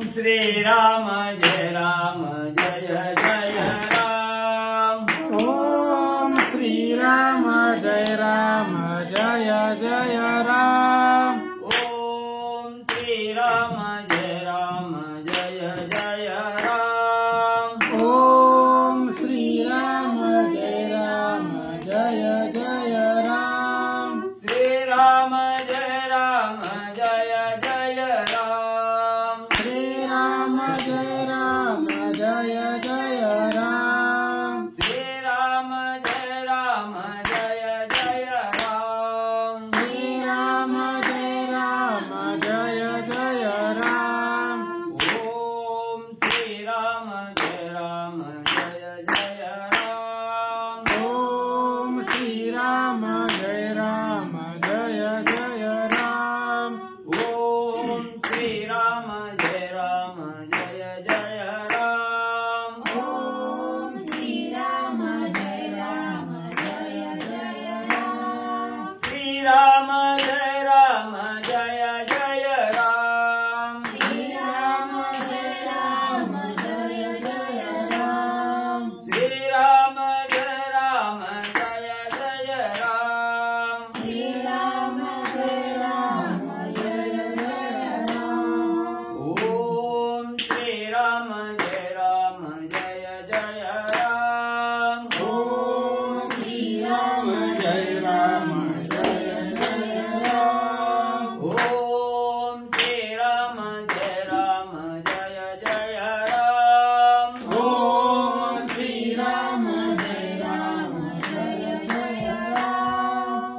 श्री राम जय जय राम। ओम श्री राम जय जय राम। ओम श्री राम जय जय राम। ओम श्री राम जय जय राम। श्री राम जय जय राम। श्री राम जय जय राम। श्री राम जय जय राम। श्री राम जय जय राम। ओम श्री राम जय जय राम। ओम श्री राम जय जय राम। ओम श्री राम जय जय राम। ओम श्री राम जय जय राम। श्री राम जय जय राम। श्री राम जय जय राम। श्री राम जय जय राम। श्री राम जय जय राम। ओम श्री राम जय जय राम। ओम श्री राम जय जय राम। ओम श्री राम जय जय राम। ओम श्री राम जय जय राम।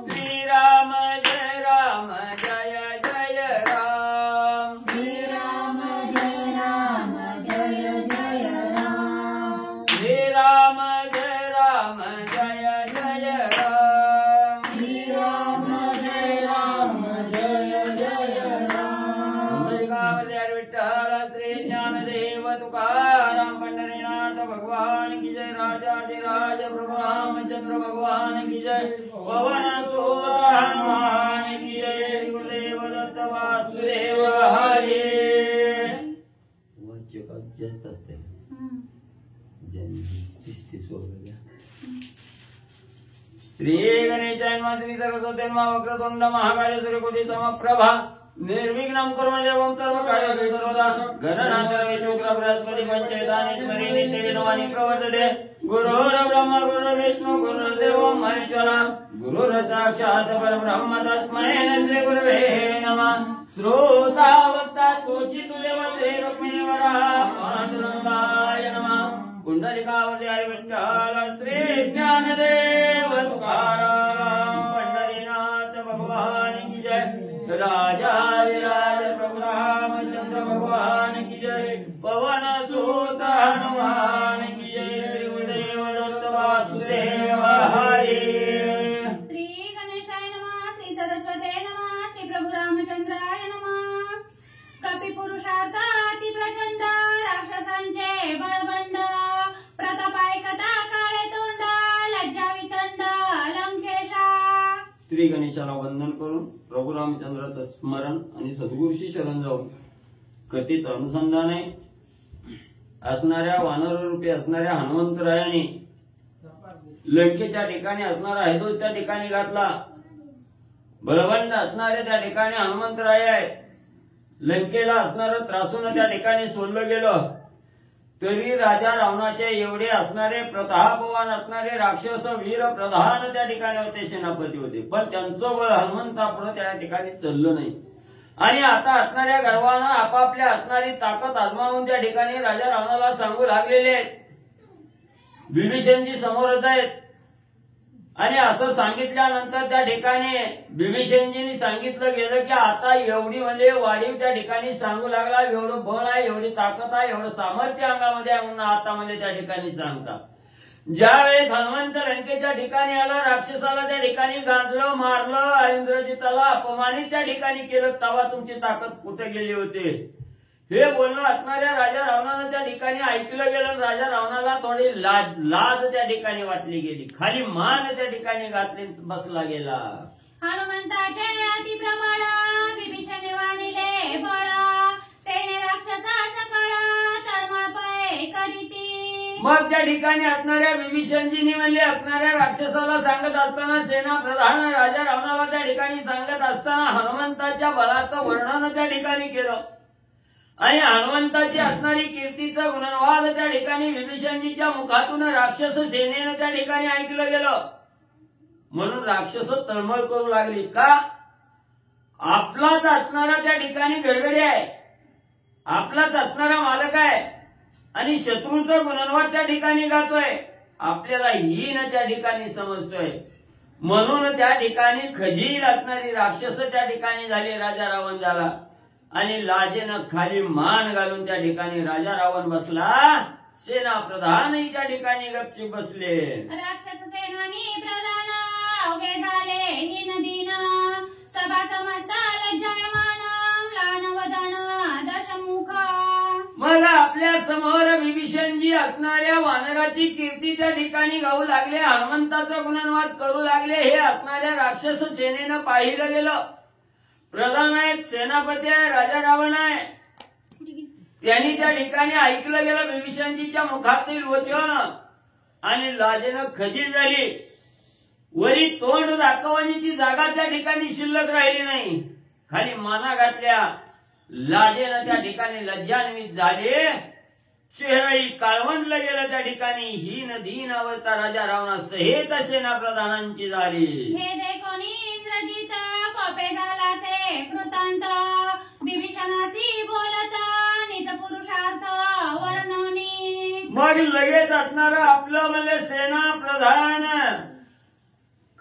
श्री राम जय जय राम। श्री राम जय जय राम। श्री राम जय जय राम। श्री राम जय जय राम। गावल्यार विठ्ठल श्री ज्ञानदेव तुकाराम पंढरीनाथ भगवान की जय। राजाधिराज प्रभु रामचंद्र भगवान की जय। पवन सुत हनुमान की जय। गुरुदेव दत्त वासुदेव हरी। वाच्यकात जास्त असते श्री गणेशाय श्री सरस्वती वक्रतुंड महाकाय सूर्यकोटि समप्रभा निर्विघ्नं कुरु देवं सर्वकार्येषु सर्वदा। गणनाथ शुक्र बृहस्पति पंचेतानि नित्यविधवानि प्रवर्तते। गुरुर्ब्रह्मा गुरुर्विष्णु गुरुर्देवो महेश्वरः। गुरुर् साक्षात् परब्रह्म तस्मै श्री गुरवे नमः। श्रोता वक्ता तोचित देवते रुक्मिणीवरः पांडुरंगाय नमः। कुंडलिकावती हरि विठ्ठल श्री ज्ञानदेव तुकाराम पंढरीनाथ भगवान की जय। राजाधिराज प्रभु रामचंद्र भगवान की जय। पवन सुत हनुमान की जय। श्री गुरुदेव दत्त वासुदेव हरी। श्री गणेशाय नमः। श्री सरस्वते नमः। श्री प्रभु रामचंद्राय नमः। कपिपुरुषार्थ अति प्रचंड राक्षसांचे बळबंड प्रतापायकता काळे तोंड लज्जा वितंड लंकेशा। श्री गणेशाला वंदन करून प्रभू रामचंद्राचं स्मरण आणि सद्गुरूशी शरण जाऊन कथित अनुसंधाने असणाऱ्या वानररूपी असणाऱ्या हनुमंतरायाने लंकेच्या ठिकाणी असणारा हैदोस त्या ठिकाणी घातला। बलवंत असणारे त्या ठिकाणी हनुमंतराय आहे। लंकेला असणारं त्रासून त्या ठिकाणी सोडलं गेलं तरी राजा रावणाचे एवढे असणारे प्रतापवान असणारे राक्षस वीर प्रधान त्या ठिकाणी होते, सेनापती होते, पण त्यांचं बळ हनुमंतापुढे त्या ठिकाणी चाललं नाही। आणि आता असणाऱ्या गर्वानं आपापल्या असणारी ताकद आजमावून त्या ठिकाणी राजा रावणाला सांगू लागलेले आहेत। विभीषणजी समोरच आहेत आणि असं सांगितल्यानंतर त्या ठिकाणी विभीषणजींनी सांगितलं गेलं की आता एवढी म्हणजे वाढीव त्या ठिकाणी सांगू लागला, एवढं बळ आहे, एवढी ताकद आहे, एवढं सामर्थ्य अंगामध्ये आहे म्हणून आता म्हणजे त्या ठिकाणी सांगता। ज्यावेळेस हनुमंत लंकेच्या ठिकाणी आला, राक्षसाला त्या ठिकाणी गांजलं, मारलं, इंद्रजिताला अपमानित त्या ठिकाणी केलं, तेव्हा तुमची ताकद कुठे गेली होती हे बोलणं असणाऱ्या राजा रावणानं त्या ठिकाणी ऐकलं गेलं। राजा रावणाला थोडी लाज त्या ठिकाणी वाटली गेली, खाली मान त्या ठिकाणी घातली, बसला गेला। हनुमंताचे अति प्रबळ विभीषण वाणिले बळ तेने राक्षसास मग त्या ठिकाणी असणाऱ्या विभीषणजींनी म्हणले असणाऱ्या राक्षसाला सांगत असताना सेना प्रधान राजा रावणाला त्या ठिकाणी सांगत असताना हनुमंताच्या बलाचं वर्णन त्या ठिकाणी केलं आणि हनुमंताची असणारी कीर्तीचा गुणवाद त्या ठिकाणी विभीषणजीच्या मुखातून राक्षस सेनेनं त्या ठिकाणी ऐकलं गेलं. म्हणून राक्षस तळमळ करू लागली. का? आपलाच असणारा त्या ठिकाणी गडगडी आहे, आपलाच असणारा मालक आहे आणि शत्रूचा गुणवाद त्या ठिकाणी गातोय, आपल्याला हीन त्या ठिकाणी समजतोय. म्हणून त्या ठिकाणी खजील असणारी राक्षस त्या ठिकाणी झाली. राजा रावण झाला आणि लाजेनं खाली मान घालून त्या ठिकाणी राजा रावण बसला. सेना प्रधानही त्या ठिकाणी गपचूप बसले. राक्षस सेनानी प्रधान अवघे झाले हीन दीन सभा समस्त लज्जायमान लानवदन दशमुख. मग आपल्या समोर विभीषणजी असणाऱ्या वानराची कीर्ती त्या ठिकाणी गाऊ लागले, हनुमंताचा गुणवाद करू लागले. हे असणाऱ्या राक्षस सेनेनं पाहिलं गेलं. प्रधान आहेत, सेनापती आहे, राजा रावण आहे, त्यांनी त्या ठिकाणी ऐकलं गेलं विभीषणजीच्या मुखातील वचन आणि लाजेनं खजील झाली. वरी तोंड दाखवण्याची जागा त्या ठिकाणी शिल्लक राहिली नाही. खाली माना घातल्या, लाजेनं त्या ठिकाणी लज्जान्वित झाले. चेहराही काळवंडलं गेलं त्या ठिकाणी. हीन दीन अवस्था राजा रावणा सहित सेना प्रधानांची झाली. हे देखोनी इंद्रजित कोपे झालासे कृतांत विभीषणाशी बोलत निज पुरुषार्थ वर्णवणी. मग लगेच असणारं आपलं म्हणजे सेना प्रधान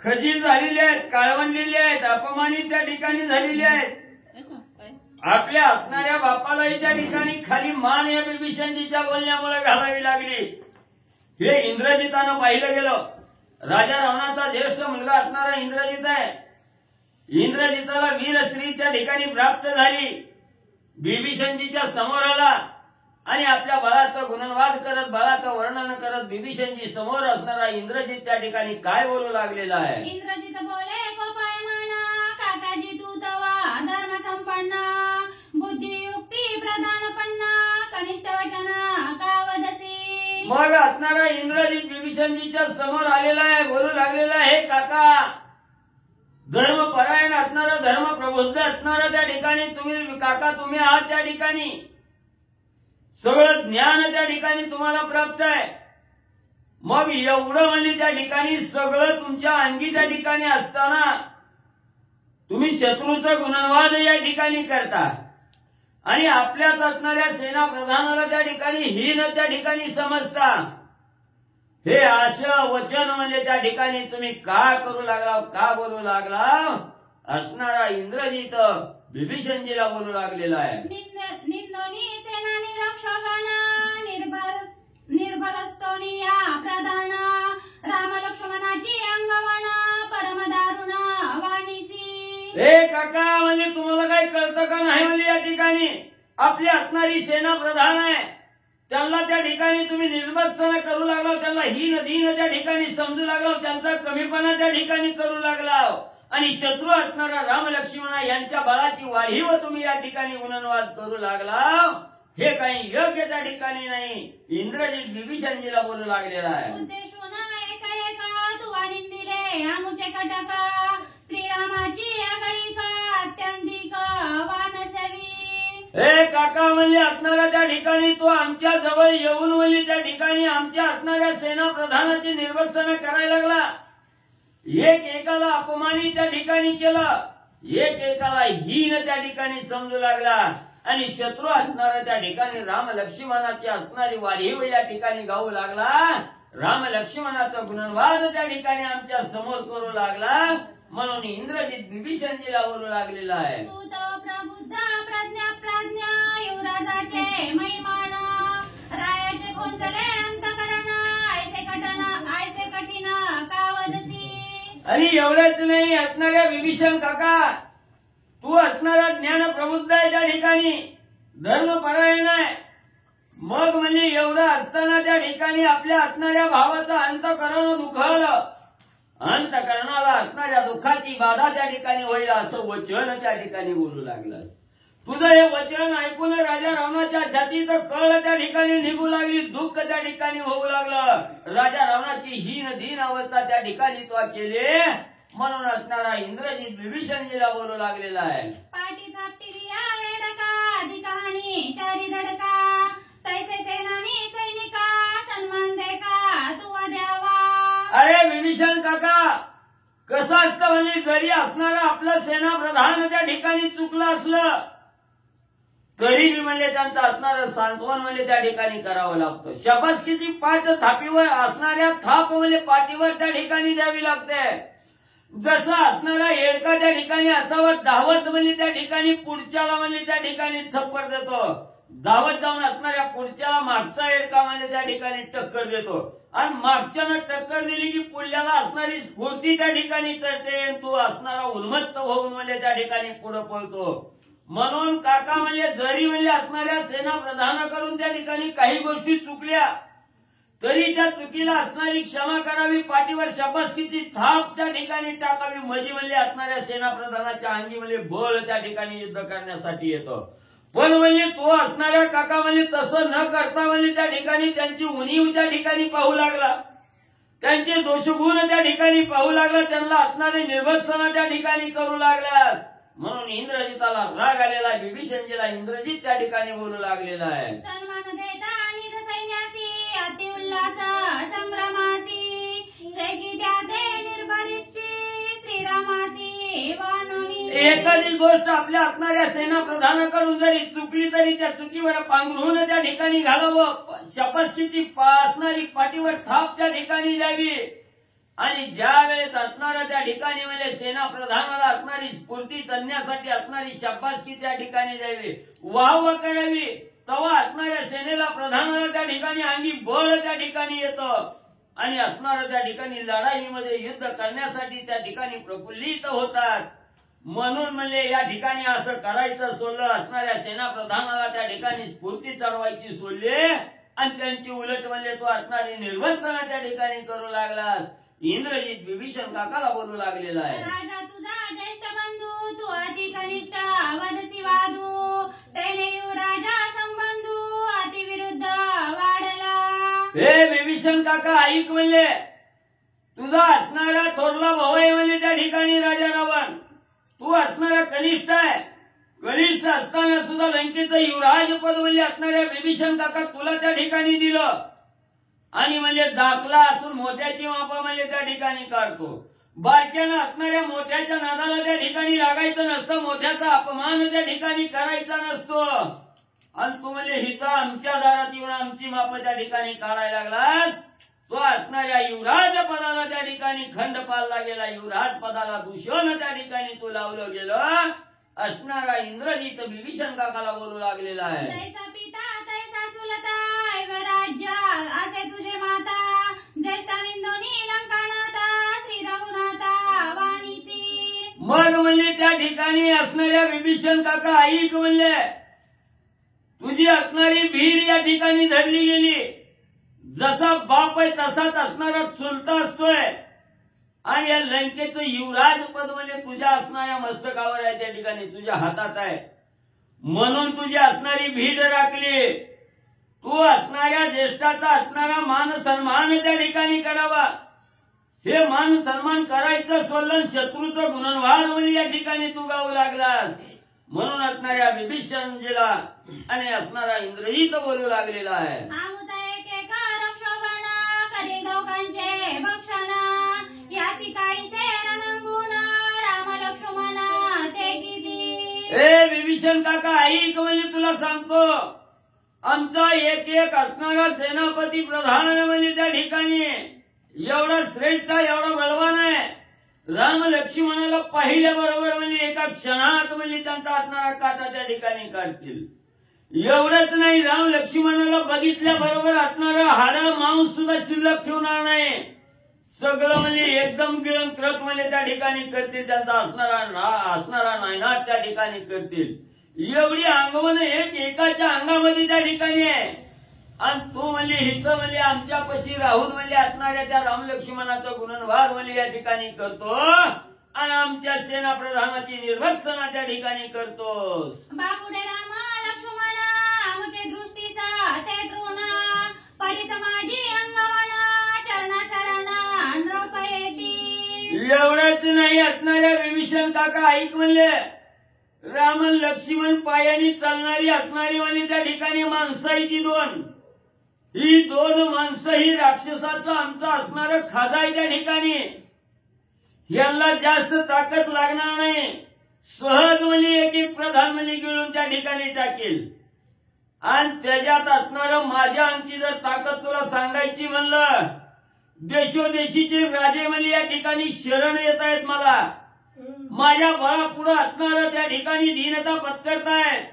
खजील झालेले आहेत, काळवंडलेले आहेत, अपमानित त्या ठिकाणी झालेले आहेत. आपल्या असणाऱ्या बापालाही त्या ठिकाणी खाली मान या विभीषणजीच्या बोलण्यामुळे घालावी लागली. हे इंद्रजितानं पाहिलं गेलं. राजा रावणाचा ज्येष्ठ मुलगा असणारा इंद्रजित आहे. इंद्रजिताला वीरश्री त्या ठिकाणी प्राप्त झाली. विभीषणजीच्या समोर आला आणि आपल्या बळाचा गुणवाद करत, बळाचं वर्णन करत विभीषणजी समोर असणारा इंद्रजित त्या ठिकाणी काय बोलू लागलेला आहे. इंद्रजित बोले कोपायमान काकाजी तू तवा धर्म संपन्न बुद्धियुक्ती प्रधानपन्न कनिष्ठ वचन कावदसी. मग असणारा इंद्रजित विभीषणजीच्या समोर आलेला आहे, बोलू लागलेला आहे, काका धर्मपरायण असणारा, धर्म प्रबुद्ध असणारा त्या ठिकाणी तुम्ही काका तुम्ही आहात. त्या ठिकाणी सगळं ज्ञान त्या ठिकाणी तुम्हाला प्राप्त आहे. मग एवढं म्हणजे त्या ठिकाणी सगळं तुमच्या अंगी त्या ठिकाणी असताना तुम्ही शत्रूचा गुणवाद या ठिकाणी करता आणि आपल्याच असणाऱ्या सेना प्रधानाला त्या ठिकाणी हीन त्या ठिकाणी समजता. हे आशा वचन म्हणजे त्या ठिकाणी तुम्ही का करू लागला, का बोलू लागला. असणारा इंद्रजित विभीषणजीला बोलू लागलेला आहे. निंदोनी सेना निरक्षगण निर्भरस्तोनी या प्रधान राम लक्ष्मणाची अंगवण परमदारुण वाणीसी. हे काका म्हणजे तुम्हाला काही कळतं का नाही म्हणजे या ठिकाणी आपली असणारी सेना प्रधान आहे, त्यांना त्या ठिकाणी तुम्ही निर्मत्सना करू लागला, त्यांना हीन दीन त्या ठिकाणी समजू लागला, त्यांचा कमीपणा त्या ठिकाणी करू लागला आणि शत्रू असणारा राम लक्ष्मण यांच्या बळाची वाढीव तुम्ही या ठिकाणी गुणवाद करू लागला. हे काही योग्य त्या ठिकाणी नाही. इंद्रजित विभीषणजीला बोलू लागलेला आहे. उद्देशून एक एक तू वाढीन दिले आमुचे कटक श्रीरामाची आगळीक अत्यंतिक वानसवी. हे काका म्हणजे असणारा त्या ठिकाणी तो आमच्या जवळ येऊन म्हणजे त्या ठिकाणी आमच्या असणाऱ्या सेना प्रधानाची निर्वसना करायला लागला. एक एकाला अपमानित त्या ठिकाणी केलं, एक एकाला हीन त्या ठिकाणी समजू लागला आणि शत्रू असणारा त्या ठिकाणी राम लक्ष्मणाची असणारी वाढीव या ठिकाणी गाऊ लागला. राम लक्ष्मणाचा गुणवाद त्या ठिकाणी आमच्या समोर करू लागला. म्हणून इंद्रजित विभीषणजीला बोलू लागलेला आहे. तू तो प्रबुद्ध प्रज्ञा प्राज्ञा युवराजाचे महिमान रायाचे खोंचले अंतकरण ऐसे कठीण कावदसी. आणि एवढंच नाही, असणाऱ्या विभीषण काका तू असणारा ज्ञान प्रबुद्ध आहे, त्या ठिकाणी धर्मपरायण आहे. मग म्हणजे एवढं असताना त्या ठिकाणी आपल्या असणाऱ्या भावाचं अंतकरण दुखावलं, अंतकरणाला असणाऱ्या दुःखाची बाधा त्या ठिकाणी होईल असं वचन त्या ठिकाणी बोलू लागलं. तुझं हे वचन ऐकून राजा रावणाच्या छातीत कळ त्या ठिकाणी निघू लागली, दुःख त्या ठिकाणी होऊ लागलं. राजा रावणाची हीन दीन अवस्था त्या ठिकाणी तो केली. म्हणून असणारा इंद्रजित विभीषणजीला बोलू लागलेला आहे. पाटी तापटिली आहे डका अधिकानी चारी धडका तैसे सेनानी सैनिका सन्मान देखा तुवा द्यावा. अरे विभीषण काका, कसं असतं म्हणजे जरी असणारा आपलं सेना प्रधान त्या ठिकाणी चुकलं असलं तरी मी म्हणजे त्यांचं असणारं सांत्वन म्हणजे त्या ठिकाणी करावं लागतं. शाबासकीची पाठ थापीवर असणाऱ्या थाप म्हणजे पाठीवर त्या ठिकाणी द्यावी लागते. जसं असणारा येडका त्या ठिकाणी असावं धावत म्हणजे त्या ठिकाणी पुढच्याला म्हणजे त्या ठिकाणी थप्पड देतो, धावत जाऊन असणाऱ्या पुढच्याला मागचा येडका म्हणजे त्या ठिकाणी टक्कर देतो आणि मागच्यानं टक्कर दिली की पुढल्याला असणारी स्फूर्ती त्या ठिकाणी चढते, तो असणारा उन्मत्त होऊन म्हणजे त्या ठिकाणी पुढे पळतो. म्हणून काका म्हणजे जरी म्हणजे असणाऱ्या सेना प्रधानाकडून त्या ठिकाणी काही गोष्टी चुकल्या तरी त्या चुकीला असणारी क्षमा करावी, पाठीवर शाबासकीची थाप त्या ठिकाणी टाकावी, म्हणजे असणाऱ्या सेना प्रधानाच्या अंगी म्हणजे बळ त्या ठिकाणी युद्ध करण्यासाठी येतो. पण म्हणजे तो असणाऱ्या काका म्हणजे तसं न करता म्हणजे त्या ठिकाणी त्यांची उणीव त्या ठिकाणी पाहू लागला, त्यांचे दोषगुण त्या ठिकाणी पाहू लागला, त्यांना असणारे निर्भत्सना त्या ठिकाणी करू लागल्यास. म्हणून इंद्रजिताला राग आलेला, विभीषणजीला इंद्रजित त्या ठिकाणी बोलू लागलेला आहे. सन्मान देता निज सैन्यासी अति उल्लास संग्रामासी शैकी द्या दे निर्भरीतसी श्रीरामासी वानवी. एखादी गोष्ट आपल्या असणाऱ्या सेना प्रधानाकडून जरी चुकली तरी त्या चुकीवर पांघरून त्या ठिकाणी घालावं, शाबासकीची असणारी पाठीवर थाप त्या ठिकाणी द्यावी आणि ज्या वेळेस असणाऱ्या त्या ठिकाणी म्हणजे सेना प्रधानाला असणारी स्फूर्ती चढण्यासाठी असणारी शाबासकी त्या ठिकाणी द्यावी, वाहवा करावी, तेव्हा असणाऱ्या सेनेला प्रधानाला त्या ठिकाणी अंगी बळ त्या ठिकाणी येतं आणि असणाऱ्या त्या ठिकाणी लढाईमध्ये युद्ध करण्यासाठी त्या ठिकाणी प्रफुल्लित होतात. म्हणून म्हणजे या ठिकाणी असं करायचं सोडलं, असणाऱ्या सेना प्रधानाला त्या ठिकाणी स्फूर्ती चढवायची सोडली आणि त्यांची उलट म्हणजे तो असणारी निर्भत्सना त्या ठिकाणी करू लागलास. इंद्रजित विभीषण काकाला बोलू लागलेला आहे. राजा तुझा ज्येष्ठ बंधू तू अति कनिष्ठ वदसी वादू तेने राजा संबंधू अति विरुद्ध वाढला. हे विभीषण काका ऐक, म्हणले तुझा असणारा थोरला भाऊ आहे म्हणजे त्या ठिकाणी राजा रावण, तू असणारा कनिष्ठ आहे. कनिष्ठ असताना सुद्धा लंकेचं युवराज पद म्हणजे असणाऱ्या विभीषण काका तुला त्या ठिकाणी दिलं आणि म्हणजे दाखला असून मोठ्याची मापा म्हणजे त्या ठिकाणी काढतो. बारक्यानं असणाऱ्या मोठ्याच्या नादाला त्या ठिकाणी लागायचं नसतं, मोठ्याचा अपमान त्या ठिकाणी करायचा नसतो आणि तू म्हणजे हिथं आमच्या दारात येऊन आमची माप त्या ठिकाणी काढायला लागलास. तो असणाऱ्या युवराज पदाला त्या ठिकाणी खंड पाळला गेला, युवराज पदाला दूषण त्या ठिकाणी तू लावलं गेलं. असणारा इंद्रजित विभीषण काकाला बोलू लागलेला आहे. जैसा पिता तैसा चुलता ऐव राज्य असे तुझे माता ज्येष्ठानिंदोनी लंकानाथा श्री रघुनाथा वाणीसी. मग म्हणजे त्या ठिकाणी असणाऱ्या विभीषण काका ऐक, म्हणले तुझी असणारी भीड या ठिकाणी धरली गेली. जसा बाप आहे तसाच असणारा चुलता असतोय आणि या लंकेचं युवराज पद म्हणजे तुझ्या असणाऱ्या मस्तकावर आहे, त्या ठिकाणी तुझ्या हातात आहे. म्हणून तुझी असणारी भीड राखली. तू असणाऱ्या ज्येष्ठाचा असणारा मान सन्मान त्या ठिकाणी करावा. हे मान सन्मान करायचं सोडलं, शत्रूचं गुणनवाद म्हणजे या ठिकाणी तू गाऊ लागलास. म्हणून असणाऱ्या विभीषणजीला आणि असणारा इंद्रजित बोलू लागलेला आहे. आमुचा एक एक रक्षोगण करी दोघांचे भक्षण यासी काहीसे रणंगुण राम लक्ष्मण ते किती. ए विभीषण काका ऐक, म्हणजे तुला सांगतो आमचा एक एक असणारा सेनापती प्रधान म्हणजे त्या ठिकाणी एवढा श्रेष्ठ एवढा बलवान आहे. राम लक्ष्मणाला पाहिल्याबरोबर म्हणजे एका क्षणात म्हणजे त्यांचा असणारा काटा त्या ठिकाणी काढतील. एवढंच नाही, राम लक्ष्मणाला बघितल्याबरोबर असणारं हाडं मांस सुद्धा शिल्लक ठेवणार नाही. सगळं म्हणजे एकदम गिळंकृत म्हणजे त्या ठिकाणी करतील, त्यांचा असणारा नायनाट त्या ठिकाणी करतील. एवढी अंगवण एक एकाच्या अंगामध्ये त्या ठिकाणी आहे आणि तू म्हणजे हिथं म्हणजे आमच्यापाशी राहून म्हणजे असणाऱ्या त्या राम लक्ष्मणाचं गुणनवार म्हणजे या ठिकाणी करतो. आणि आमच्या सेनाप्रधानाची निर्भत्सना त्या ठिकाणी करतोस. बापुडे राम लक्ष्मण आमचे दृष्टीचा ते तृण परिसमाजी अंगवण चरणा शरणा नृपयेती. एवढंच नाही असणाऱ्या विभीषण काका ऐक म्हणले, राम लक्ष्मण पायानी चालणारी असणारी म्हणजे त्या ठिकाणी माणसं आहे ती दोन. ही दोन माणसं ही राक्षसाचं आमचं असणारं खाजा आहे त्या ठिकाणी. यांना जास्त ताकद लागणार नाही. सहज म्हणजे एक प्रधानमंत्री घेऊन त्या ठिकाणी टाकेल. आणि त्याच्यात असणारं माझ्या आमची जर ताकद तुला सांगायची म्हणलं, देशोदेशीचे राजे म्हणजे या ठिकाणी शरण येत आहेत मला. माझ्या बळापुढे असणारं त्या ठिकाणी दीनता पत्करतायत,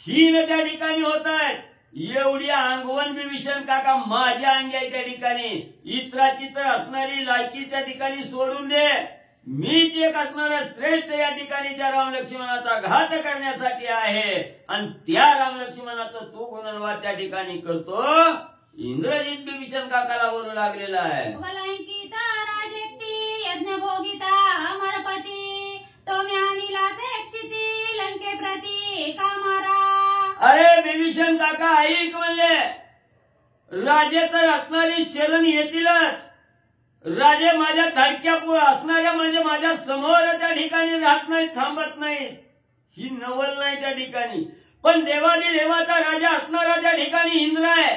हीन त्या ठिकाणी होत आहेत. एवढी अंगवण विभीषण काका माझ्या अंगी आहे त्या ठिकाणी. इतराची तर असणारी लायकी त्या ठिकाणी सोडून दे. मीच एक असणारा श्रेष्ठ या ठिकाणी त्या राम लक्ष्मणाचा घात करण्यासाठी आहे. आणि त्या राम लक्ष्मणाचा तू गुणवाद त्या ठिकाणी करतो. इंद्रजित विभीषण काकाला बोलू लागलेला आहे. वलंकिता राजेक्ती यज्ञ भोगिता अमरपती तो ज्ञानीला सेक्षिती लंके प्रती कामारा. अरे विभीषण काका ऐक म्हणले, राजे तर असणारी शरण येतीलच. राजे माझ्या धडक्या असणाऱ्या म्हणजे माझ्या समोर त्या ठिकाणी राहत नाही, थांबत नाही. ही नवल नाही त्या ठिकाणी. पण देवादी देवाचा राजा असणारा त्या ठिकाणी इंद्र आहे.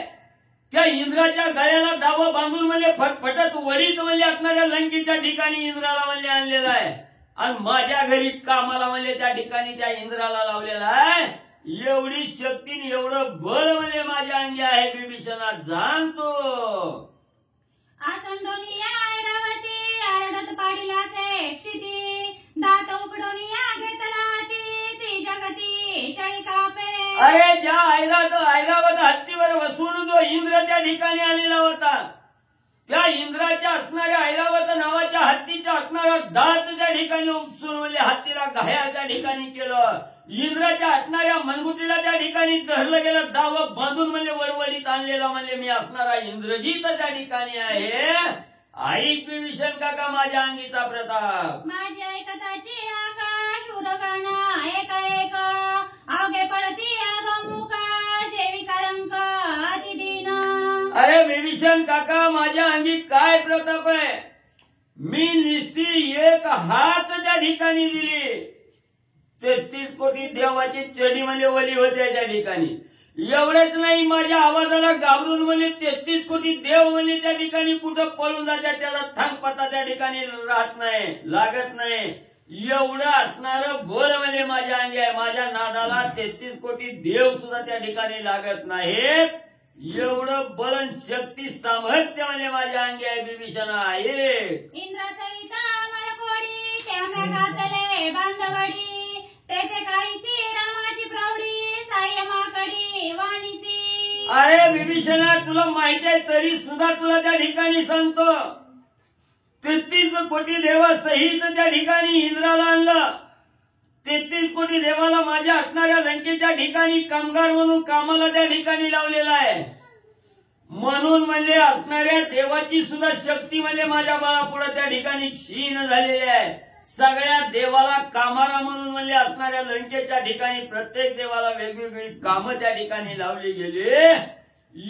त्या इंद्राच्या गळ्याला दावं बांधून म्हणजे फटफटत वडीत म्हणजे असणाऱ्या लंकेच्या ठिकाणी इंद्राला म्हणजे आणलेला आहे. आणि माझ्या घरी कामाला म्हणजे त्या ठिकाणी त्या इंद्राला लावलेला आहे. एवढी शक्ती एवढं बळ म्हणजे माझ्या अंगी आहे विभीषणा, जाणतो. आसंडोनिया ऐरावती आरडत पाडिला सेक्षिती दात उपडोनिया घेतला हाती ती जगती चळी कापे. अरे ज्या ऐरावत हत्तीवर बसून जो इंद्र त्या ठिकाणी आलेला होता, त्या इंद्राच्या असणाऱ्या ऐरावत नावाच्या हत्तीच्या असणारा दात त्या ठिकाणी उपसून म्हणजे हत्तीला घाया त्या ठिकाणी केलं. इंद्राच्या असणाऱ्या मनगुटीला त्या ठिकाणी धरलं गेलं, दावं बांधून म्हणजे वडवडीत आणलेला म्हणजे मी असणारा इंद्रजित त्या ठिकाणी आहे. ऐक विभीषण काका माझ्या अंगीचा प्रताप. माझी ऐकताची आकाश उरगण एक एक आगे पडती अगमुख जेवी करंक अतिदीन. अरे विभीषण काका माझ्या अंगी काय प्रताप आहे. मी निस्ती एक हात त्या ठिकाणी दिली. 33 कोटी देवाची चढी म्हणजे वली होते त्या ठिकाणी. एवढेच नाही, माझ्या आवाजाला घाबरून म्हणजे 33 कोटी देव म्हणजे त्या ठिकाणी कुठं पळून जातात, त्याला थांग पत्ता त्या ठिकाणी राहत नाही, लागत नाही. एवढं असणारं बळ म्हणजे माझ्या अंगी आहे. माझ्या नादाला 33 कोटी देव सुद्धा त्या ठिकाणी लागत नाहीत. एवढं बळ शक्ती सामर्थ्य म्हणजे माझ्या अंगी आहे विभीषणा आहे. इंद्रसहित मरकोडी त्या घातले बांधवडी तेथे काहीची रामाची प्रौढी सायमाकडी वाणीची. अरे विभीषणा तुला माहिती आहे तरी सुद्धा तुला त्या ठिकाणी सांगतो, 33 कोटी देवासहित त्या ठिकाणी इंद्राला आणलं. 33 कोटी देवाला माझ्या असणाऱ्या लंकेच्या ठिकाणी कामगार म्हणून कामाला त्या ठिकाणी लावलेला आहे. म्हणून म्हणजे असणाऱ्या देवाची सुद्धा शक्ती म्हणजे माझ्या बाळापुढे त्या ठिकाणी क्षीण झालेली आहे. सगळ्या देवाला कामाला म्हणून म्हणजे असणाऱ्या लंकेच्या ठिकाणी प्रत्येक देवाला वेगवेगळी कामं त्या ठिकाणी लावली गेली.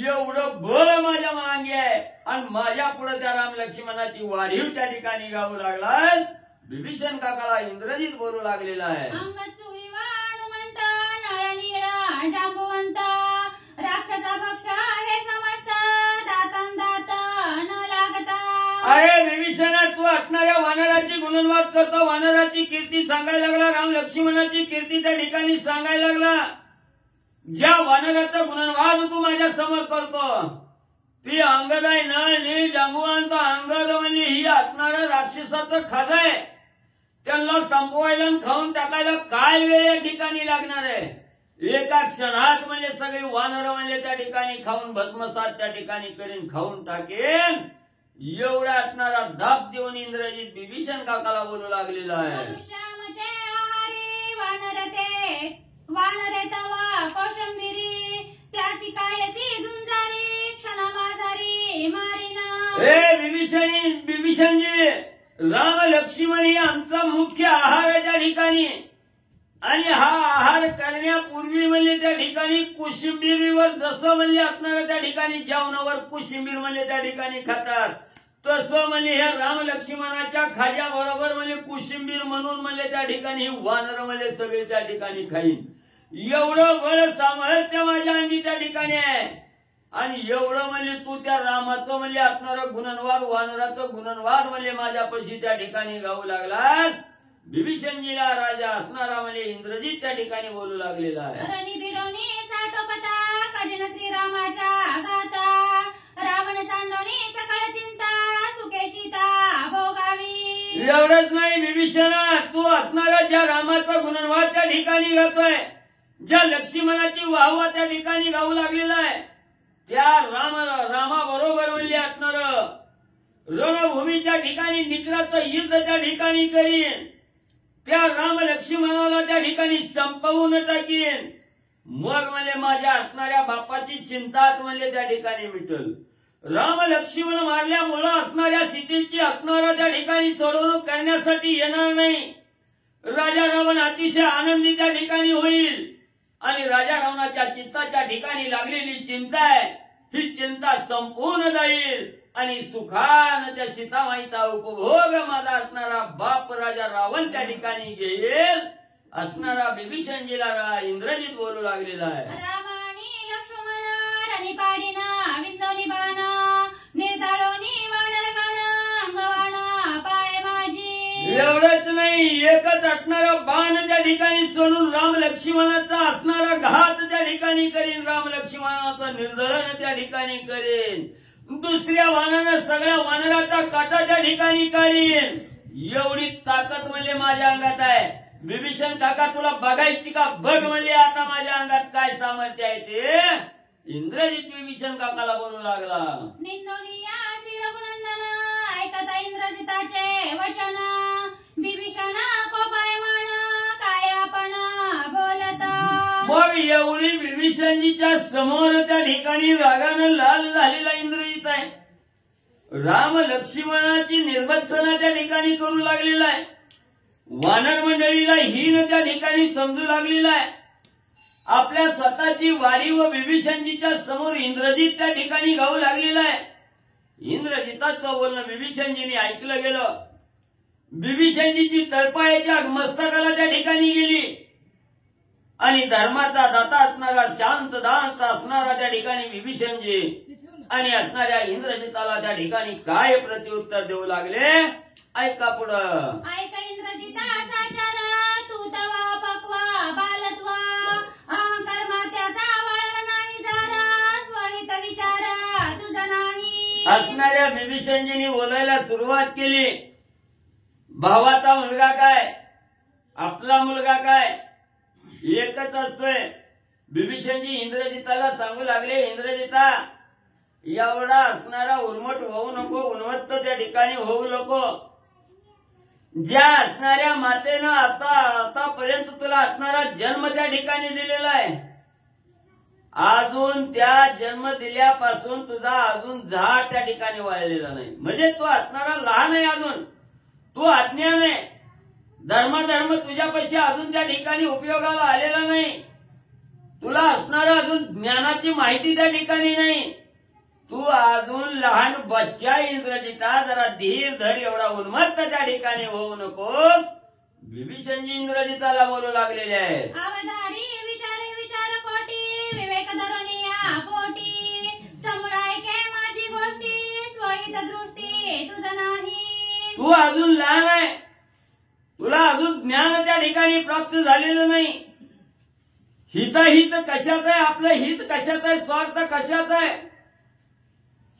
एवढं बळ माझ्या मागे आहे. आणि माझ्या पुढे त्या राम लक्ष्मणाची वाढीव त्या ठिकाणी गाऊ लागलास. विभीषण काकाला इंद्रजित बोलू लागलेला आहे. अंगद सुग्रीवा हनुमंत नळनीळ जांबुवंत राक्षसा भक्ष हे समस्त दातन दात न लागता. अरे विभीषणा तू असणाऱ्या वानराची गुणवाद करतो, वानराची कीर्ती सांगायला लागला, राम लक्ष्मणाची कीर्ती त्या ठिकाणी सांगायला लागला. ज्या वानराचा गुणवाद तू माझ्या समोर करतो ती अंगद आहे ना, नीळ जांबुवंत अंगद म्हणजे ही असणारा राक्षसाचं खाज आहे. त्यांना संपवायला खाऊन टाकायला काय वेळ या ठिकाणी लागणार आहे. एका क्षणात म्हणजे सगळी वानर म्हणजे त्या ठिकाणी खाऊन भस्मसात त्या ठिकाणी करीन, खाऊन टाकेन. एवढा असणारा दाब देऊन इंद्रजित विभीषण काकाला बोलू लागलेला आहे. श्यामचे आहारी वानरे तवा कोशंबिरी त्यासी कायसी झुंजारी क्षणा माझारी मारिना. विभीषणजी राम लक्ष्मण हे आमचा मुख्य आहार आहे त्या ठिकाणी. आणि हा आहार करण्यापूर्वी म्हणजे त्या ठिकाणी कोशिंबिरीवर जसं म्हणजे असणार त्या ठिकाणी जेवणावर कोशिंबीर म्हणजे त्या ठिकाणी खातात, तसं म्हणजे ह्या राम लक्ष्मणाच्या खाज्या बरोबर म्हणजे कोशिंबीर म्हणून म्हणजे त्या ठिकाणी वानर म्हणजे सगळे त्या ठिकाणी खाईन. एवढं बळ सामर्थ्य माझ्या अंगी त्या ठिकाणी आहे. आणि एवढं म्हणजे तू त्या रामाचं म्हणजे असणारं गुणनवाद, वानराचं गुणनवाद म्हणजे माझ्यापाशी त्या ठिकाणी गाऊ लागलास. विभीषणजीला राजा असणारा म्हणजे इंद्रजित त्या ठिकाणी बोलू लागलेला आहे. रणी बिरोणी साठोपता कठीण श्रीरामाच्या गाता, रावण सांडोनी सकळ चिंता सुखे सीता भोगावी. एवढंच नाही विभीषण, तू असणारा ज्या रामाचा गुणनवाद त्या ठिकाणी गातोय, ज्या लक्ष्मणाची वाहवा त्या ठिकाणी गाऊ लागलेला आहे, त्या रामाबरोबर म्हणजे असणार रणभूमीच्या ठिकाणी निकराचं युद्ध त्या ठिकाणी करीन. त्या राम लक्ष्मणाला त्या ठिकाणी संपवून टाकीन. मग म्हणजे माझ्या असणाऱ्या बापाची चिंताच म्हणजे त्या ठिकाणी मिटल. राम लक्ष्मण मारल्यामुळं असणाऱ्या सीतेची असणारा त्या ठिकाणी सोडवणूक करण्यासाठी येणार नाही. राजा रावण अतिशय आनंदी त्या ठिकाणी होईल. आणि राजा रावणाच्या चित्ताच्या ठिकाणी लागलेली चिंता आहे, ही चिंता संपूर्ण जाईल. आणि सुखानं त्या सीतामाईचा उपभोग माझा असणारा बाप राजा रावण त्या ठिकाणी घेईल. असणारा विभीषणजीला इंद्रजित बोलू लागलेला आहे. रामानी लक्ष्मण रणी पाडिना विंदोनी बाणा, निर्धाळोनी वानरगण अंगवाना पाय माझी. एवढंच नाही, एकच असणारा बाण त्या ठिकाणी सोडून राम लक्ष्मणाचा असणारा घात त्या ठिकाणी करीन. राम लक्ष्मणाचं निर्धरण त्या ठिकाणी करेन. दुसऱ्या वानरानं सगळ्या वानराचा काटा त्या ठिकाणी काढीन. एवढी ताकद म्हणजे माझ्या अंगात आहे. विभीषण काका तुला बघायची का? बघ म्हणजे आता माझ्या अंगात काय सामर्थ्य आहे ते. इंद्रजित विभीषण काकाला बोलू लागला. निंदोनिया श्री रघुनंदन ऐकता इंद्रजिताचे वचन, विभीषण कोपायमान काय आपण बोलता. मग एवढी विभीषणजीच्या समोर त्या ठिकाणी रागानं लाल झालेला इंद्रजित आहे. राम लक्ष्मणाची निर्भत्सना त्या ठिकाणी करू लागलेला आहे. वानर मंडळीला हीन त्या ठिकाणी समजू लागलेला आहे. आपल्या स्वतःची वारी व विभीषणजीच्या समोर इंद्रजित त्या ठिकाणी गाऊ लागलेला आहे. इंद्रजिताचं बोलणं विभीषणजीने ऐकलं गेलं. विभीषणजीची तळपायाच्या मस्तकाला त्या ठिकाणी गेली. आणि धर्माचा दाता असणारा, शांत दांत असणारा त्या ठिकाणी विभीषणजी आणि असणाऱ्या इंद्रजिताला त्या ठिकाणी काय प्रत्युत्तर देऊ लागले, ऐका पुढं. ऐका इंद्रजिता साचार, तू तवा पक्वा बालत्वा, अहंकार मात्याचा वळ नाही झाला, स्वहित विचार तुझा नाही. असणाऱ्या विभीषणजीने बोलायला सुरुवात केली. भावाचा मुलगा काय, आपला मुलगा काय, एकच असतोय. विभीषणजी इंद्रजिताला सांगू लागले, इंद्रजिता एवढा असणारा उर्मट होऊ नको, उन्मत्त त्या ठिकाणी होऊ नको. ज्या असणाऱ्या मातेनं आतापर्यंत तुला असणारा जन्म त्या ठिकाणी दिलेला आहे, अजून त्या जन्म दिल्यापासून तुझा अजून झाड त्या ठिकाणी वाळलेला नाही. म्हणजे तू असणारा लहान आहे, अजून तू अज्ञान आहे. धर्म तुझ्यापाशी अजून त्या ठिकाणी उपयोगाला आलेला नाही. तुला असणारा अजून ज्ञानाची माहिती त्या ठिकाणी नाही. तू अजून लहान बच्चा इंद्रजिता, जरा धीर धर, एवढा उन्मत्त त्या ठिकाणी होऊ नकोस. विभीषणजी इंद्रजिताला बोलू लागलेले आहेत. अवधारी विचारे विचार कोटी, विवेक धरुणी या पोटी, समुदाय के माझी गोष्टी, स्वहित दृष्टी तुझं नाही. तू अजून लहान आहे, तुला अजून ज्ञान त्या ठिकाणी प्राप्त झालेलं नाही. हितहित कशात आहे, आपलं हित कशात आहे, स्वार्थ कशात आहे,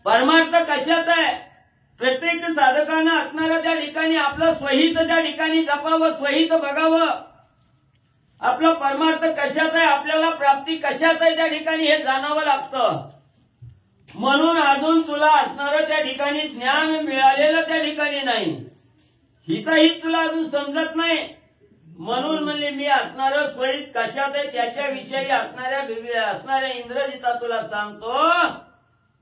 परमार्थ कशात आहे. प्रत्येक साधकानं असणारा त्या ठिकाणी आपलं स्वहित त्या ठिकाणी जपावं, स्वहित बघावं. आपलं परमार्थ कशात आहे, आपल्याला प्राप्ती कशात आहे त्या ठिकाणी हे जाणावं लागतं. म्हणून अजून तुला असणारं त्या ठिकाणी ज्ञान मिळालेलं त्या ठिकाणी नाही. हितहित तुला अजून समजत नाही. म्हणून म्हणजे मी असणारं स्वहित कशात आहे त्याच्याविषयी असणाऱ्या इंद्रजिता तुला सांगतो.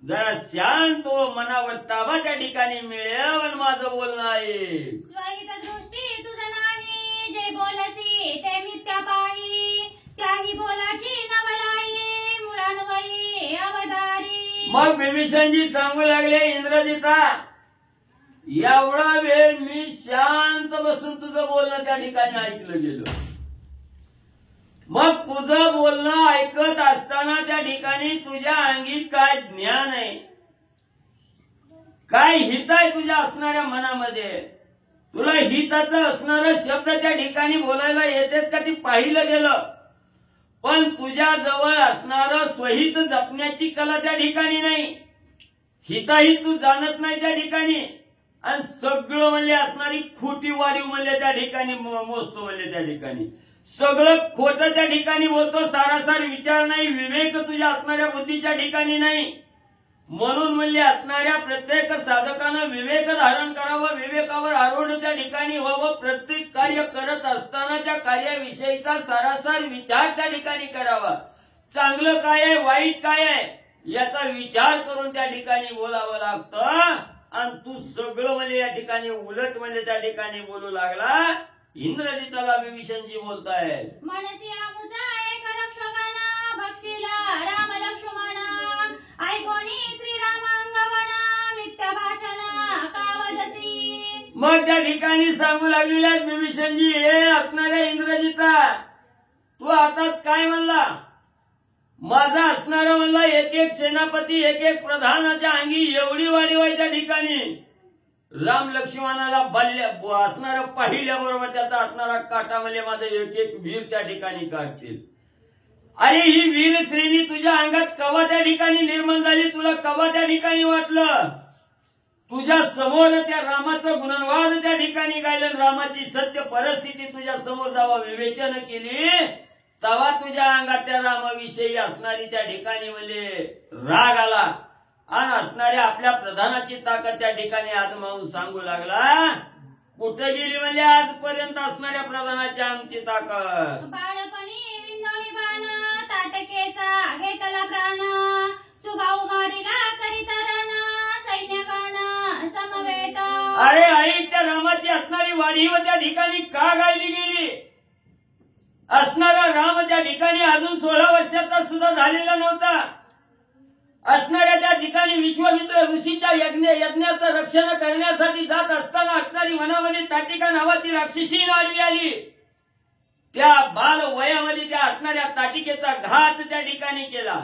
जरा शांत हो, मनावर ताबा त्या ठिकाणी मिळेल आणि माझं बोलणं आहे. स्वहित दृष्टी तुझं नाही, जे बोलसी ते मिथ्या पायी, त्याही बोलाची नवलाई, मुळान्वयी अवतारी. मग विभीषणजी सांगू लागले, इंद्रजिता एवढा वेळ मी शांत बसून तुझं बोलणं त्या ठिकाणी ऐकलं गेलं. मग तुझं बोलणं ऐकत असताना त्या ठिकाणी तुझ्या अंगी काय ज्ञान आहे, काय हित आहे तुझ्या असणाऱ्या मनामध्ये, तुला हिताचं असणारं शब्द त्या ठिकाणी बोलायला येतेत का ती पाहिलं गेलं. पण तुझ्या जवळ असणारं स्वहित जपण्याची कला त्या ठिकाणी नाही, हिताही तू जाणत नाही त्या ठिकाणी, आणि सगळं म्हणजे असणारी खोटी वाढीव म्हणजे त्या ठिकाणी मोजतो म्हणजे त्या ठिकाणी सगळं खोटं त्या ठिकाणी बोलतो. सारासार विचार नाही, विवेक तुझ्या असणाऱ्या बुद्धीच्या ठिकाणी नाही. म्हणून म्हणजे असणाऱ्या प्रत्येक साधकानं विवेक धारण करावं, विवेकावर आरूढ त्या ठिकाणी व्हावं. प्रत्येक कार्य करत असताना त्या कार्याविषयीचा सारासार विचार त्या ठिकाणी करावा. चांगलं काय आहे, वाईट काय आहे याचा विचार करून त्या ठिकाणी बोलावं लागतं. आणि तू सगळं म्हणजे या ठिकाणी उलट म्हणजे त्या ठिकाणी बोलू लागला. इंद्रजिताला विभीषणजी बोलताय, मनसी आमुचा एक रक्षकाना, भक्षीला राम लक्ष्मण, ऐकोनी श्रीरामांगवण, मिथ्या भाषण कावदसी. मग त्या ठिकाणी सांगू लागलेल्या विभीषणजी, हे असणाऱ्या इंद्रजिता तू आताच काय म्हणला, माझा असणारा म्हणला एक एक सेनापती एक एक प्रधानाच्या अंगी एवढी वाढीव आहे त्या ठिकाणी. राम लक्ष्मणाला असणारा पाहिल्याबरोबर त्याचा असणारा काटा म्हणजे माझं एक एक वीर त्या ठिकाणी काढतील. अरे ही वीर श्रेणी तुझ्या अंगात कवा त्या ठिकाणी निर्माण झाली, तुला कवा त्या ठिकाणी वाटलं. तुझ्या समोर त्या रामाचं गुणवाद त्या ठिकाणी गायलं, रामाची सत्य परिस्थिती तुझ्या समोर जेव्हा विवेचन केली तेव्हा तुझ्या अंगात त्या रामाविषयी असणारी त्या ठिकाणी म्हणजे राग आला. आणि असणाऱ्या आपल्या प्रधानाची ताकद त्या ठिकाणी आजमावून सांगू लागला. कुठे गेली म्हणजे आजपर्यंत असणाऱ्या प्रधानाची आमची ताकद. बाळपणी विंदोळी बाण, ताटकेचा घेतला प्राण, सुभाऊ मारिला करीत रण, सैन्यगण समवेत. अरे आई, त्या रामाची असणारी वाढीव त्या ठिकाणी का गायली गेली. असणारा राम त्या ठिकाणी अजून 16 वर्षाचा सुद्धा झालेला नव्हता. असणाऱ्या त्या ठिकाणी विश्वामित्र ऋषीच्या यज्ञाचं रक्षण करण्यासाठी जात असताना असणारी मनामध्ये ताटिका नावाची राक्षसी आडवी आली. त्या बाल वयामध्ये त्या असणाऱ्या ताटिकेचा घात त्या ठिकाणी केला.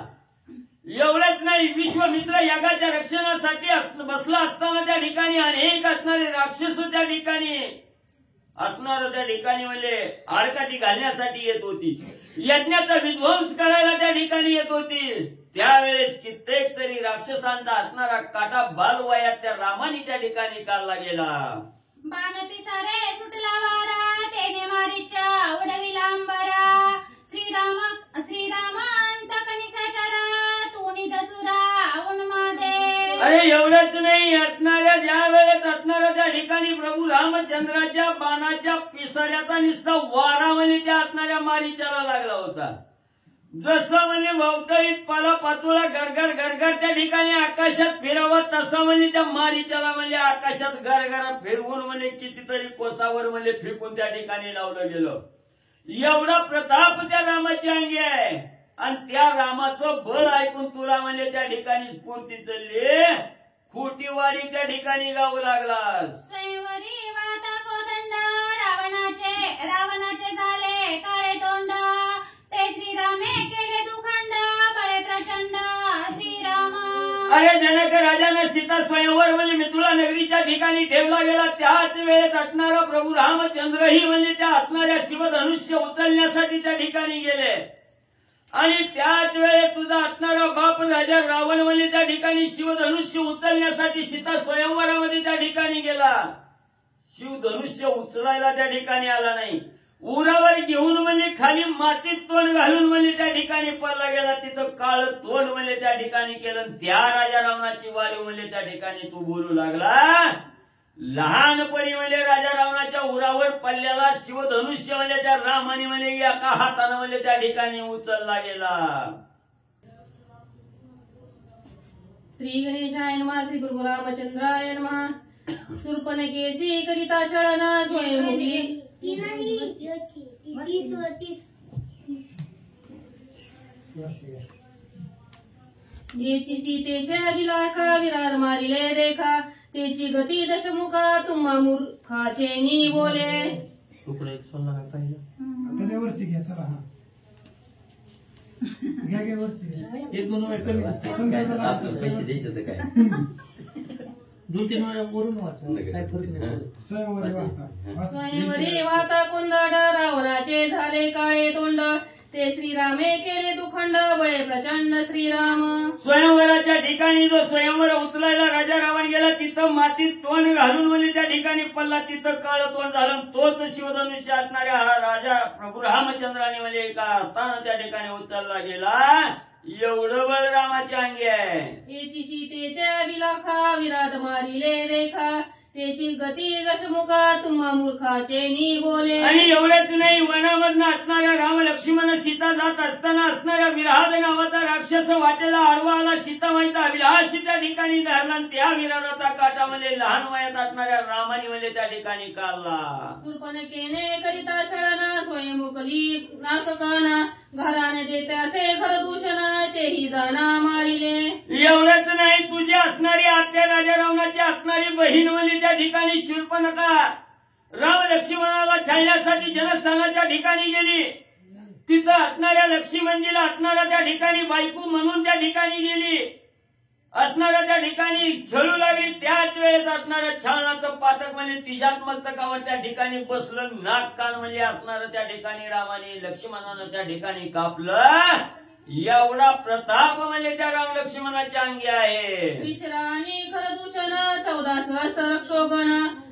एवढंच नाही, विश्वामित्र यागाच्या रक्षणासाठी बसला असताना त्या ठिकाणी अनेक असणारे राक्षस त्या ठिकाणी असणार त्या ठिकाणी म्हणजे आडकाठी घालण्यासाठी येत होती, यज्ञाचा विध्वंस करायला त्या ठिकाणी येत होती. त्यावेळेस कित्येक तरी राक्षसांचा असणारा काटा बालवयात त्या रामाने त्या ठिकाणी काढला गेला. बाण पिसारे सुटला वारा, तेने मारीच्या उडविला अंबरा, श्रीराम अंतक निशाचरा, तूनी दसुरा उन्मादे. अरे एवढंच नाही, असणाऱ्या ज्या वेळेस असणाऱ्या त्या ठिकाणी प्रभू रामचंद्राच्या बाणाच्या पिसाऱ्याचा निस्ता वारा म्हणजे त्या असणाऱ्या मारीच्याला लागला होता. जसं म्हणजे ववटळीत पाला पाचोळा गरगर गरगर त्या ठिकाणी आकाशात फिरावं, तसं म्हणजे त्या मारीच्याला म्हणजे आकाशात गरगरा फिरवून म्हणजे कितीतरी कोसावर म्हणजे फेकून त्या ठिकाणी लावलं गेलं. एवढा प्रताप त्या रामाच्या अंगी आहे. आणि त्या रामाचं बळ ऐकून तुला म्हणजे त्या ठिकाणी स्फूर्ती चलली, खोटीवाडी त्या ठिकाणी गाऊ लागलास. स्वयंवरी वाटा कोदंड, रावणाचे झाले काळे तोंड, ते श्रीरामे केले दुखंड, बळे प्रचंड श्रीराम. अरे जनक राजाने सीता स्वयंवर म्हणजे मिथिला नगरीच्या ठिकाणी ठेवला गेला. त्याच वेळेस असणारा प्रभू रामचंद्रही म्हणजे त्या असणाऱ्या शिवधनुष्य उचलण्यासाठी त्या ठिकाणी गेले. आणि त्याच वेळेस तुझा असणारा बाप राजा रावण म्हणजे त्या ठिकाणी शिवधनुष्य उचलण्यासाठी सीता स्वयंवरामध्ये त्या ठिकाणी गेला. शिवधनुष्य उचलायला त्या ठिकाणी आला नाही, उरावर घेऊन म्हणजे खाली मातीत तोंड घालून म्हणजे त्या ठिकाणी पडला गेला. तिथं काळ तोंड म्हणजे त्या ठिकाणी केलं. त्या राजा रावणाची वारी म्हणजे त्या ठिकाणी तू बोलू लागला. लहानपणी म्हणजे राजा रावणाच्या उरावर पडलेला शिवधनुष्य म्हणजे त्या रामाने म्हणजे एका हाताने म्हणजे त्या ठिकाणी उचलला गेला. श्री गणेशाय नमः. श्री प्रभु रामचंद्राय नमः. शूर्पणखेची करिता छळना स्वयंमुखी याची सीतेच्या विलाखा विराज मारिले देखा. त्याची गती दशमुखा तुम्हा मूर्खाचे नी बोले. त्याच्यावरची घ्या चला. हा घ्या वरची एक दोन वेळ कमी पैसे द्यायचे काय 2-3 वेळा वरून वाचा काय फरक नाही. स्वयंवरी वाता कुंदड रावणाचे झाले काळे तोंड. ते श्रीरामे केले दुखंड बळे प्रचंड श्रीराम. स्वयंवराच्या ठिकाणी जो स्वयंवर उचलायला राजा रावण गेला तिथं मातीत तोंड घालून म्हणजे त्या ठिकाणी पडला. तिथं काळं तोंड झालं. तोच शिवधनुष्य असणाऱ्या हा राजा प्रभू रामचंद्राने म्हणजे एका हातानं त्या ठिकाणी उचलला गेला. एवढं बळ रामाच्या अंगी आहे. याची सीतेच्या विलाखा विराट मारिले देखा. त्याची गती दशमुखा तुम्हा मूर्खाचे नी बोले. आणि एवढंच नाही वनामधनं असणाऱ्या राम लक्ष्मण सीता जात असताना असणाऱ्या विराध नावाचा राक्षस वाटेला आडवा आला. सीतामाईचा अभिलाष त्या ठिकाणी धरला. त्या विराधाचा काटामध्ये लहान वयात असणाऱ्या रामाने म्हणजे त्या ठिकाणी काढला. शूर्पणखेने करिता छळना स्वयंमुखली नाटकाना. घराने देते असे घर दूषण तेही जाना मारिले. एवढंच नाही तुझी असणारी आत्या राजा रावणाची असणारी बहीण म्हणजे त्या ठिकाणी शूर्पणखा राम लक्ष्मणाला छळण्यासाठी जनस्थानाच्या ठिकाणी गेली. तिथं असणाऱ्या लक्ष्मणजीला असणाऱ्या त्या ठिकाणी बायको म्हणून त्या ठिकाणी गेली. असणाऱ्या त्या ठिकाणी छळू लागली. त्याच वेळेस असणाऱ्या छळणाचं पातक म्हणजे तिच्याच मस्तकावर त्या ठिकाणी बसलं. नाक कान म्हणजे असणारं त्या ठिकाणी रामाने लक्ष्मणानं त्या ठिकाणी कापलं. एवढा प्रताप म्हणजे त्या राम लक्ष्मणाच्या अंगी आहे. विश्राणी खरदूषण 14 सहस्त्र रक्षोगण.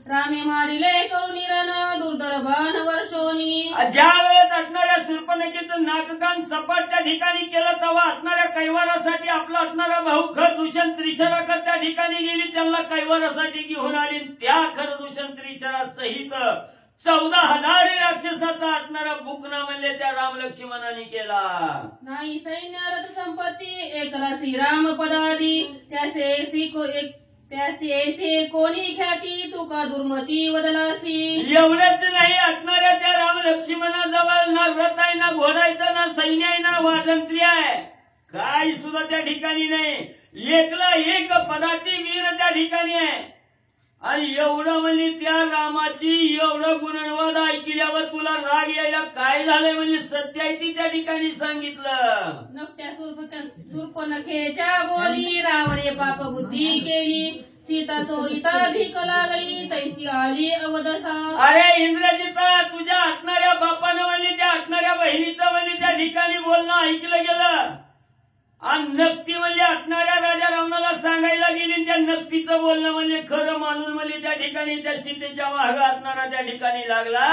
रामे मारिले करुणीरण दुर्दर्भान वर्षोनी. ज्या वेळेस असणाऱ्या शूर्पणखेचं नाककान सपाट त्या ठिकाणी केलं तेव्हा असणाऱ्या कैवारासाठी आपला असणारा भाऊ खरदूषण त्रिशराकर त्या ठिकाणी गेली. त्यांना कैवारासाठी घेऊन आली. त्या खरदूषण त्रिशरा सहित 14,000 राक्षसाचा असणारा बुकना म्हणजे त्या राम लक्ष्मणाने केला. नाही सैन्य रथ संपत्ती एकला श्रीराम पदादी. त्यासे ऐसे कोणी ख्याती तुका दुर्मती वदलासी. एवढंच नाही असणाऱ्या त्या राम लक्ष्मणाजवळ ना रथ आहे ना घोडायचं ना सैन्य आहे ना वाजंत्री आहे. काय सुद्धा त्या ठिकाणी नाही. एकला एक पदाती वीर त्या ठिकाणी आहे. आणि एवढं म्हणजे त्या रामाची एवढं गुणवाद ऐकल्यावर तुला राग यायला काय झालंय म्हणजे सत्य आहे ती त्या ठिकाणी सांगितलं. नकट्या शूर्पणखेच्या बोली रावणे पाप बुद्धी केली. सीता चोरिता भीक लागली तैसी आली अवदसा. अरे इंद्रजिता तुझ्या असणाऱ्या बापानं म्हणजे त्या असणाऱ्या बहिणीचं म्हणजे त्या ठिकाणी बोलणं ऐकलं गेलं. आणि नक्की म्हणजे असणाऱ्या राजा रावणाला सांगायला गेली. त्या नक्कीचं बोलणं म्हणजे खरं मानून म्हणजे त्या ठिकाणी त्या सीतेच्या माग असणारा त्या ठिकाणी लागला.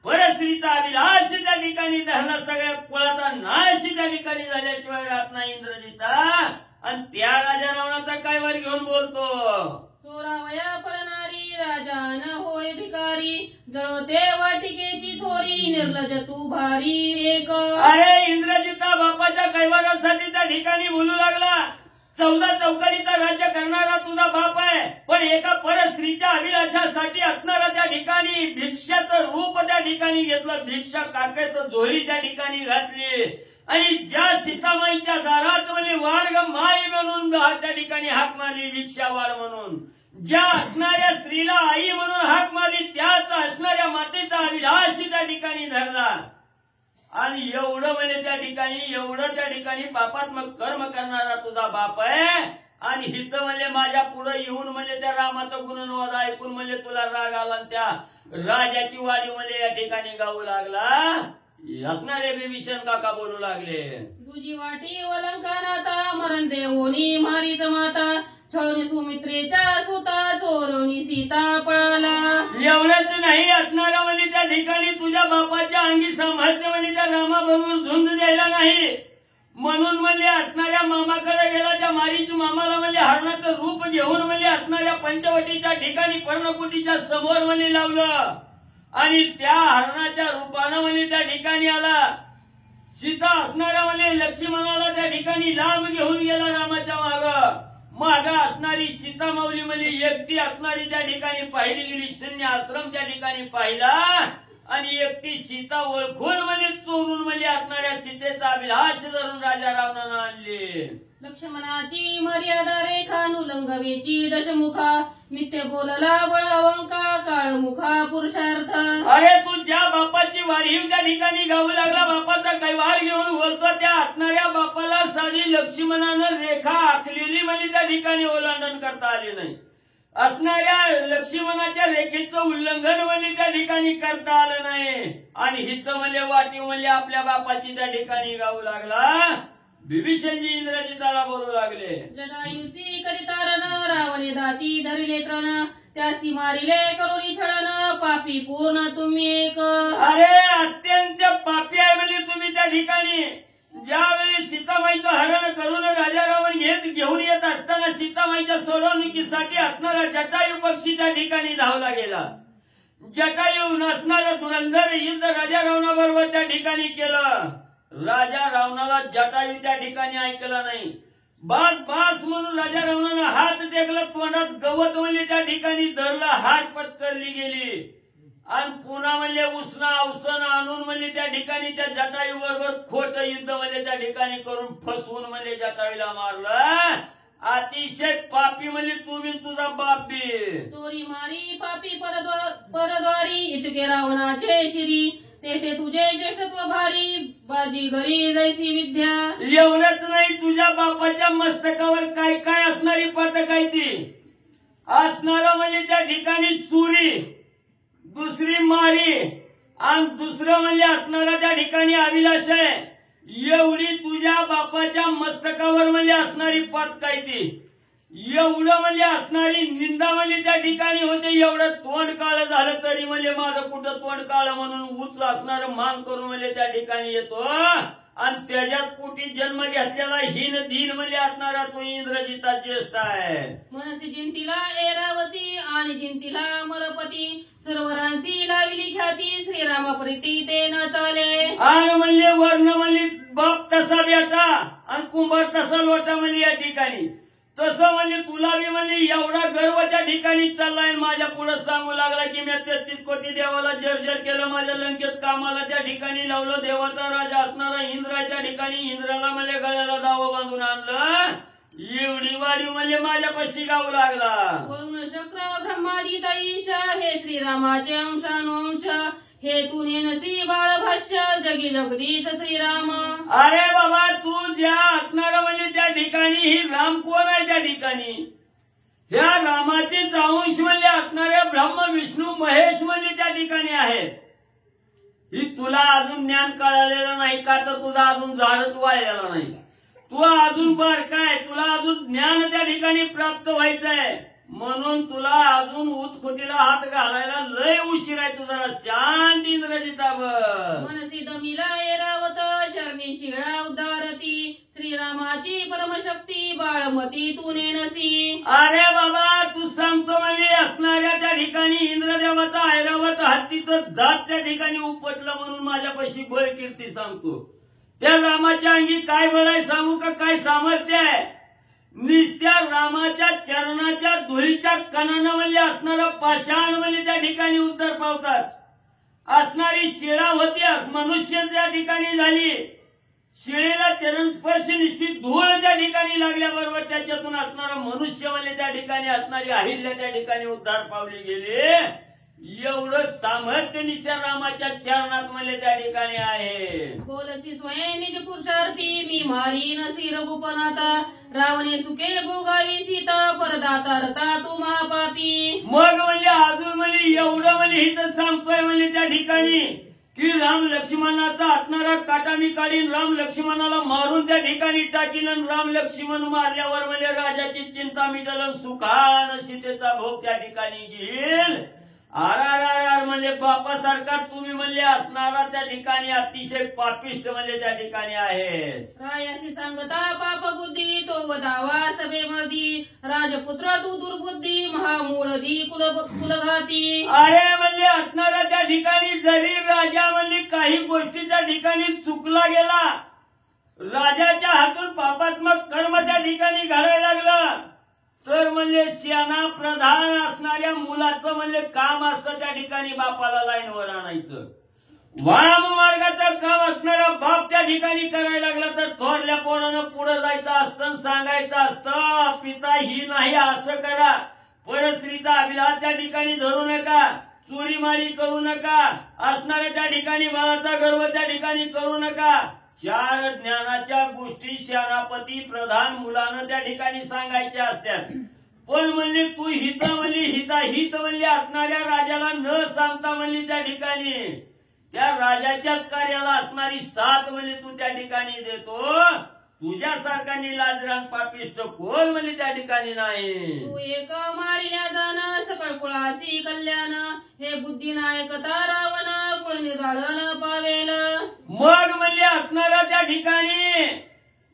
परस्त्रीचा अभिलाष त्या ठिकाणी धरला. सगळ्या कुळाचा नाश त्या ठिकाणी झाल्याशिवाय राहत नाही इंद्रजिता. आणि त्या राजा रावणाचा काय वर घेऊन बोलतो. चोरावया पळणारी राजान होय भिकारी. जळते वाटिकेची थोरी निर्लज तू भारी एक. अरे इंद्रजिता बापाच्या कैवारासाठी त्या ठिकाणी बोलू लागला. 14 चौकडीचं राज्य करणारा तुझा बाप आहे. पण एका परस्त्रीच्या अभिलाषासाठी असणारा त्या ठिकाणी भिक्षाचं रूप त्या ठिकाणी घेतलं. भिक्षा काकाचं झोळी त्या ठिकाणी घातली. आणि ज्या सीतामाईच्या दारात म्हणजे वाढ माय म्हणून त्या ठिकाणी हाक मारली भिक्षा वाढ म्हणून. ज्या असणाऱ्या स्त्रीला आई म्हणून हाक मारली त्याच असणाऱ्या मातेचा अभिलाष त्या ठिकाणी धरला. आणि एवढं म्हणजे त्या ठिकाणी एवढं त्या ठिकाणी पापात्मक कर्म करणारा तुझा बाप आहे. आणि हित म्हणजे माझ्या पुढे येऊन म्हणजे त्या रामाचं गुणवाद ऐकून म्हणजे तुला राग आला. त्या राजाची वाडी म्हणजे या ठिकाणी गाऊ लागला. असणारे विभीषण काका बोलू लागले. तुझी वाटी वलंकानाता मरण देवोनी मारीच माता. छळणी सुमित्रेच्या सुता चोरवणी सीता पळाला. एवढंच नाही असणारा म्हणजे त्या ठिकाणी तुझ्या बापाच्या अंगी सामर्थ्य म्हणजे त्या रामाबरोबर झुंज द्यायला नाही म्हणून म्हणजे असणाऱ्या मामाकडे गेला. त्या मारीच्या मामाला म्हणजे हरणाचं रूप घेऊन म्हणजे असणाऱ्या पंचवटीच्या ठिकाणी पर्णकुटीच्या समोर म्हणजे लावलं. आणि त्या हरणाच्या रूपानं म्हणजे त्या ठिकाणी आला. सीता असणारा म्हणजे लक्ष्मणाला त्या ठिकाणी लांब घेऊन गेला रामाच्या माग. माग असणारी सीतामाऊली म्हणजे एकटी असणारी त्या ठिकाणी पाहिली गेली, शून्य आश्रम त्या ठिकाणी पाहिला आणि एकटी सीता ओळखून म्हणजे चोरून म्हणजे असणाऱ्या सीतेचा अभिलाष धरून राजा रावणानं आणले. लक्ष्मणाची मर्यादा रेखा नुलंगवेची दशमुखा नित्य बोलला बळवंका काळमुखा पुरुषार्थ. अरे तू ज्या बापाची वाढीव त्या ठिकाणी गाऊ लागला, बापाचा कैवार घेऊन बोलतो, त्या असणाऱ्या बापाला साधी लक्ष्मणानं रेखा आखलेली म्हणजे त्या ठिकाणी ओलांडन करता आले नाही. असणाऱ्या लक्ष्मणाच्या रेखेचं उल्लंघन म्हणजे त्या ठिकाणी करता आलं नाही. आणि हित म्हणजे वाटीव म्हणजे आपल्या बापाची त्या ठिकाणी गाऊ लागला. विभीषणजी इंद्रजिताला बोलू लागले. जटायुसी करितारण रावणे दाती धरिले तृण त्यासी मारिले करुणी छळन पापी पूर्ण तुम्ही एक. अरे अत्यंत पापी आहे म्हणजे तुम्ही त्या ठिकाणी. ज्यावेळी सीतामाईचं हरण करून राजा रावण घेऊन येत असताना सीतामाईच्या सोडवणुकीसाठी असणारा जटायू पक्षी त्या ठिकाणी धावला गेला. जटायू नसणारं धुरंधर युद्ध राजा रावणाबरोबर त्या ठिकाणी केलं. राजा रावणाला जटायू त्या ठिकाणी ऐकला नाही. बास बास म्हणून राजा रावणानं हात टेकला, तोंडात गवत म्हणजे त्या ठिकाणी धरलं, हात पत्करली गेली आणि पुन्हा म्हणजे उसना अवसन आणून म्हणजे त्या ठिकाणी त्या जटायू बरोबर खोट युद्ध म्हणजे त्या ठिकाणी करून फसवून म्हणजे जटायूला मारलं. अतिशय पापी म्हणजे तुम्ही तुझा बाप बी. चोरी मारी पापी परद्वारी इतके रावणाचे शिरी तेथे तुझे ज्येष्ठत्व भारी बाजी घरी जैसी विद्या. एवढंच नाही, तुझ्या बापाच्या मस्तकावर काय काय असणारी पदक आहे ती. असणारं म्हणजे त्या ठिकाणी चोरी, दुसरी मारी आणि दुसरं म्हणजे असणारा त्या ठिकाणी अभिलाष आहे. एवढी तुझ्या बापाच्या मस्तकावर म्हणजे असणारी पदक आहे ती. एवढं म्हणजे असणारी निंदा म्हणजे त्या ठिकाणी होते. एवढं तोंड काळ झालं तरी म्हणजे माझं कुठं तोंड काळ म्हणून उच असणारं मान करून म्हणजे त्या ठिकाणी येतो आणि त्याच्यात पोटी जन्म घेतलेला हीन धीन म्हणजे असणारा तो इंद्रजिता ज्येष्ठ आहे. मनसी जिंतीला ऐरावती आणि जिंतीला मरपती सर्वरांची लाविली ख्याती श्रीरामा प्रीती ते न चाले. आणि म्हणजे वर्ण म्हणजे बाप तसा बेटा आणि कुंभार तसा लोटा म्हणजे या ठिकाणी. तसं म्हणजे तुला बी म्हणजे एवढा गर्व त्या ठिकाणी चाललाय. माझ्या पुढे सांगू लागला की मी 33 कोटी देवाला जर्जर केलं, माझ्या लंकेत कामाला त्या ठिकाणी लावलं. देवाचा राजा असणारा इंद्र त्या ठिकाणी इंद्राला म्हणजे गळ्याला दावं बांधून आणलं. एवढी वाढीव म्हणजे माझ्यापाशी गाऊ लागला. वरुण शक्र ब्रह्मादित ईशा हे श्रीरामाचे अंशानुंश हे तू नेनसी बाळ भाष्य जगी जगदीश श्रीराम. अरे बाबा तू ज्या असणारा म्हणजे त्या ठिकाणी ही राम कोण आहे त्या ठिकाणी. ह्या रामाचे अंश म्हणजे असणाऱ्या ब्रह्म विष्णू महेश म्हणजे त्या ठिकाणी आहे. ही तुला अजून ज्ञान कळालेलं नाही का, तर तुझा अजून झाडच वाळलेला नाही. तू अजून बारकाय, तुला अजून ज्ञान त्या ठिकाणी प्राप्त व्हायचंय. म्हणून तुला अजून उत्खोटीला हात घालायला लय उशीर आहे. तू जरा शांत इंद्रजिता बस. मनसी दमिला ऐरावत चरणी शिळा उद्धारती श्रीरामाची परमशक्ती बाळमती तू नेनसी. अरे बाबा तू सांगतो म्हणजे असणाऱ्या त्या ठिकाणी इंद्रदेवाचा ऐरावत हत्तीचं दात त्या ठिकाणी उपटलं म्हणून माझ्यापाशी बळ कीर्ती सांगतो. त्या रामाच्या अंगी काय बळ आहे सांगू का, काय सामर्थ्य आहे. निस्त्या रामाच्या चरणाच्या धुळीच्या कणानं म्हणजे असणारं पाषाण म्हणजे त्या ठिकाणी उत्तर पावतात. असणारी शिळा होती मनुष्य त्या ठिकाणी झाली. शिळेला चरण स्पर्श निश्चित धूळ त्या ठिकाणी लागल्याबरोबर त्याच्यातून असणारा मनुष्य म्हणजे त्या ठिकाणी असणारी अहिल्या त्या ठिकाणी उद्धार पावली गेले. एवढं सामर्थ्य नित्या रामाच्या चरणात म्हणजे त्या ठिकाणी आहे. बोलसी स्वयं निज पुरुषार्थी मी मारी नसी रघुपनाता रावणे सुखे भोगावी सीता परदाता रता तू महापापी. मग म्हणजे अजून म्हणजे एवढं म्हणजे इथं सांगतोय म्हणजे त्या ठिकाणी की राम लक्ष्मणाचा असणारा काटा मी काढीन, राम लक्ष्मणाला मारून त्या ठिकाणी टाकीन. राम लक्ष्मण मारल्यावर म्हणजे राजाची चिंता मिटल, सुखान सीतेचा भोग त्या ठिकाणी घेईल. आर म्हणजे बापासारखा तुम्ही म्हणजे असणारा त्या ठिकाणी अतिशय पापिष्ट म्हणजे त्या ठिकाणी आहे. रायाशी सांगता पाप बुद्धी तो वदावा सभेमधी राजपुत्र तू दुर्बुद्धी महामूळदी कुलघाती. अरे म्हणजे असणारा त्या ठिकाणी जरी राजा म्हणजे काही गोष्टी त्या ठिकाणी चुकला गेला, राजाच्या हातून पापात्मक कर्म त्या ठिकाणी घडायला लागलं म्हणजे सेना प्रधान असणाऱ्या मुलाचं म्हणजे काम असतं त्या ठिकाणी बापाला लाईनवर आणायचं. वाम मार्गाचं काम असणारा बाप त्या ठिकाणी करायला लागला तर थोरल्या पोरानं पुढे जायचं असतं, सांगायचं असतं पिता ही नाही असं करा, परस्त्रीचा अभिलाष त्या ठिकाणी धरू नका, चोरीमारी करू नका, असणाऱ्या त्या ठिकाणी बाळाचा गर्भ त्या ठिकाणी करू नका. 4 ज्ञानाच्या गोष्टी सेनापती प्रधान मुलानं त्या ठिकाणी सांगायच्या असतात. पण म्हणजे तू हित म्हणली असणाऱ्या राजाला न सांगता म्हणली त्या ठिकाणी त्या राजाच्याच कार्याला असणारी साथ म्हणजे तू त्या ठिकाणी देतो. तुझ्यासारखा लाजरान पापिष्ट कोण म्हणजे त्या ठिकाणी नाही. तू एक मारिल्या जाण सकळ कुळासी कल्याण, हे बुद्धी नायकता रावण कुळ निराळन पावेल. मग म्हणजे असणारा त्या ठिकाणी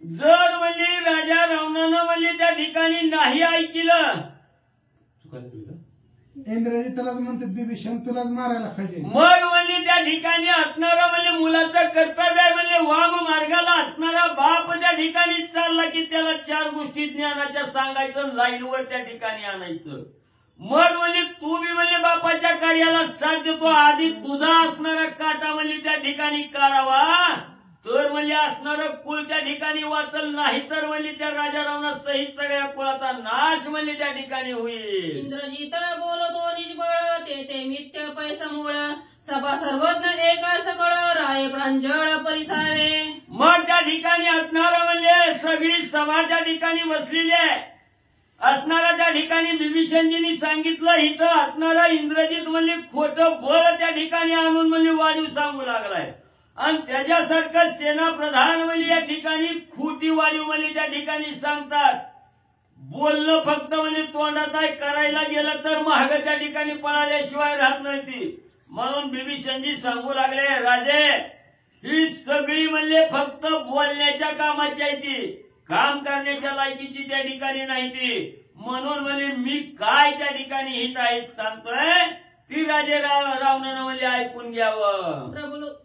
जर म्हणजे राजा रावणानं म्हणजे त्या ठिकाणी नाही ऐकलं, इंद्रजी तुलाच म्हणते बिभीषण तुलाच मारायला पाहिजे. मग म्हणजे त्या ठिकाणी असणारा म्हणजे मुलाचं कर्तव्य आहे म्हणजे वाम मार्गाला असणारा बाप त्या ठिकाणी चालला की त्याला 4 गोष्टी ज्ञानाच्या सांगायचं, लाईनवर त्या ठिकाणी आणायचं. मग म्हणजे तू बी म्हणजे बापाच्या कार्याला साथ देतो. आधी तुझा असणारा काटा म्हणजे त्या ठिकाणी काढावा तर म्हणजे असणारं कुळ त्या ठिकाणी वाचल, नाही तर म्हणजे त्या राजा रावणा सहित सगळ्या कुळाचा नाश म्हणजे त्या ठिकाणी होईल. इंद्रजित बोलतो निजबळ ते मित्य पैसमूळ, सभा सर्वज्ञ एका सकळ राय प्रांजळ परिसावे. मग त्या ठिकाणी असणारं म्हणजे सगळी सभा त्या ठिकाणी बसलेली आहे. असणारा त्या ठिकाणी बिभीषणजींनी सांगितलं इथं असणारा इंद्रजित म्हणजे खोटं बळ त्या ठिकाणी आणून म्हणजे वाढीव सांगू लागलाय आणि त्याच्यासारखं सेना प्रधान म्हणजे या ठिकाणी खोटी वाढीव म्हणजे त्या ठिकाणी सांगतात. बोलणं फक्त म्हणजे तोंडात आहे, करायला गेलं तर महाग त्या ठिकाणी पळाल्याशिवाय राहत नाही ती. म्हणून बिभीषणजी सांगू लागले राजे ही सगळी म्हणजे फक्त बोलण्याच्या कामाची आहे, ती काम करण्याच्या लायकीची त्या ठिकाणी नाही ती. म्हणून म्हणजे मी काय त्या ठिकाणी हित आहेत सांगतोय ती राजे रावणानं म्हणजे ऐकून घ्यावं.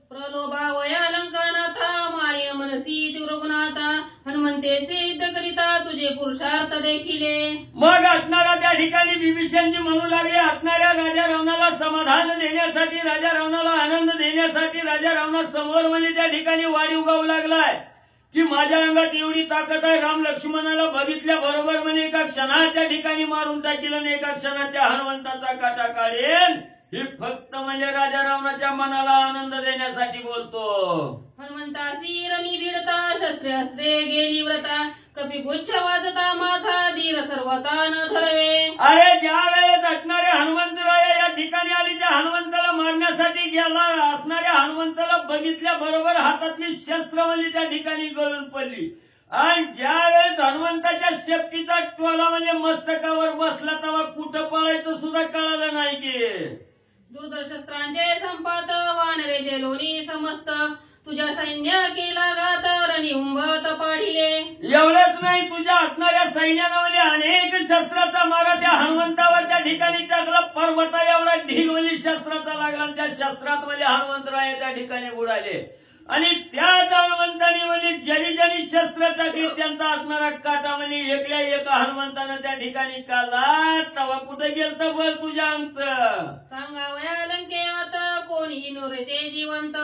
प्रलोभावया लंकानाथा माय मनसी रघुनाथा, हनुमंते सिद्ध करिता तुझे पुरुषार्थ देखिले. मग असणारा त्या ठिकाणी बिभीषणजी म्हणू लागले असणाऱ्या राजा रावणाला समाधान देण्यासाठी, राजा रावणाला आनंद देण्यासाठी राजा रावणा समोर म्हणजे त्या ठिकाणी वाढीव गाऊ लागलाय की माझ्या अंगात एवढी ताकद आहे, राम लक्ष्मणाला बघितल्या बरोबर म्हणजे एका क्षणात त्या ठिकाणी मारून टाकील आणि एका क्षणात त्या हनुमंताचा काटा काढेल. हे फक्त म्हणजे राजा रावणाच्या मनाला आनंद देण्यासाठी बोलतो. हनुमंतासी रणी भिडता शस्त्रे अस्त्रे गेली व्रता, कपिपुच्छ वाजता माथा धीर सर्वता न धरवे. अरे ज्या वेळेस असणारे हनुमंतराय या ठिकाणी आली त्या हनुमंताला मारण्यासाठी गेला असणाऱ्या हनुमंताला बघितल्या बरोबर हातातली शस्त्र म्हणजे त्या ठिकाणी गळून पडली आणि ज्या वेळेस हनुमंताच्या शेपटीचा टोला म्हणजे मस्तकावर बसला तेव्हा कुठं पळायचं सुद्धा कळालं नाही की. दूरदर्शस्त्रांचे संपात वानरेचे लोणी समस्त, तुझ्या सैन्य केला घात रणी उंबत पाढिले. एवढंच नाही तुझ्या असणाऱ्या सैन्यानं म्हणजे अनेक शस्त्राचा मारा त्या हनुमंतावर त्या ठिकाणी टाकला. पर्वता एवढा ढीग म्हणजे शस्त्राचा लागला आणि त्या शस्त्रात म्हणजे हनुमंतराय त्या ठिकाणी बुडाले आणि त्याच हनुमंताने म्हणजे ज्यांनी शस्त्र टाकली त्यांचा असणारा काटा म्हणजे एका हनुमंतानं त्या ठिकाणी काढला. तवा कुठे गेलत बळ तुझ्या अंगचं. सांगावया लंकेत कोणी नोरेचे जिवंत,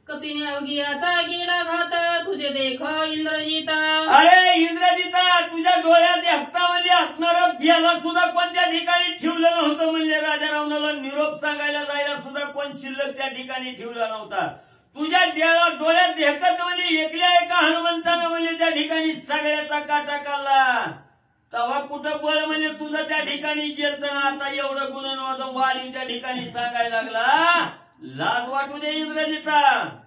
कपिने अवघियाचा गेला घात तुझे देख इंद्रजिता. अरे इंद्रजिता तुझ्या डोळ्यात हत्ता म्हणजे असणारं बियाला सुद्धा कोण त्या ठिकाणी ठेवलं नव्हतं. म्हणजे राजा रावणाला निरोप सांगायला जायला सुद्धा कोण शिल्लक त्या ठिकाणी ठेवला नव्हता. तुझ्या डोळ्यात देखत म्हणजे एका हनुमंतानं म्हणजे त्या ठिकाणी सगळ्याचा काटा काढला. तेव्हा कुठं बळ म्हणजे तुझं त्या ठिकाणी गेलत ना. आता एवढं गुणवाद वाढी त्या ठिकाणी सांगायला लागला. लाज वाटू दे इंद्रजिता.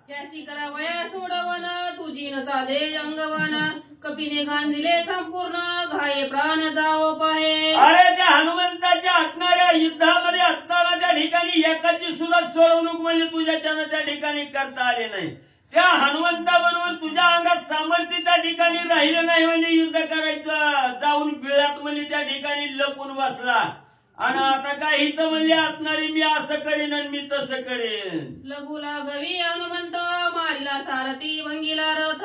त्याची करावया सोडवन तुझी न चाले अंगवन, कपिने गांजिले संपूर्ण घाये प्राण जाओ पाहे. अरे त्या हनुमंताच्या असणाऱ्या युद्धामध्ये असताना त्या ठिकाणी एकाची सुद्धा सोडवणूक म्हणजे तुझ्याच्यानं त्या ठिकाणी करता आले नाही. त्या हनुमंताबरोबर तुझ्या अंगात सामर्थ्य त्या ठिकाणी राहिलं नाही म्हणजे युद्ध करायचं. जाऊन बिळात म्हणजे त्या ठिकाणी लपून बसला आणि आता काय इथं म्हणजे असणारी मी असं करीन आणि मी तसं करेन. लघु लागवी हनुमंत मारिला सारथी भंगीला रथ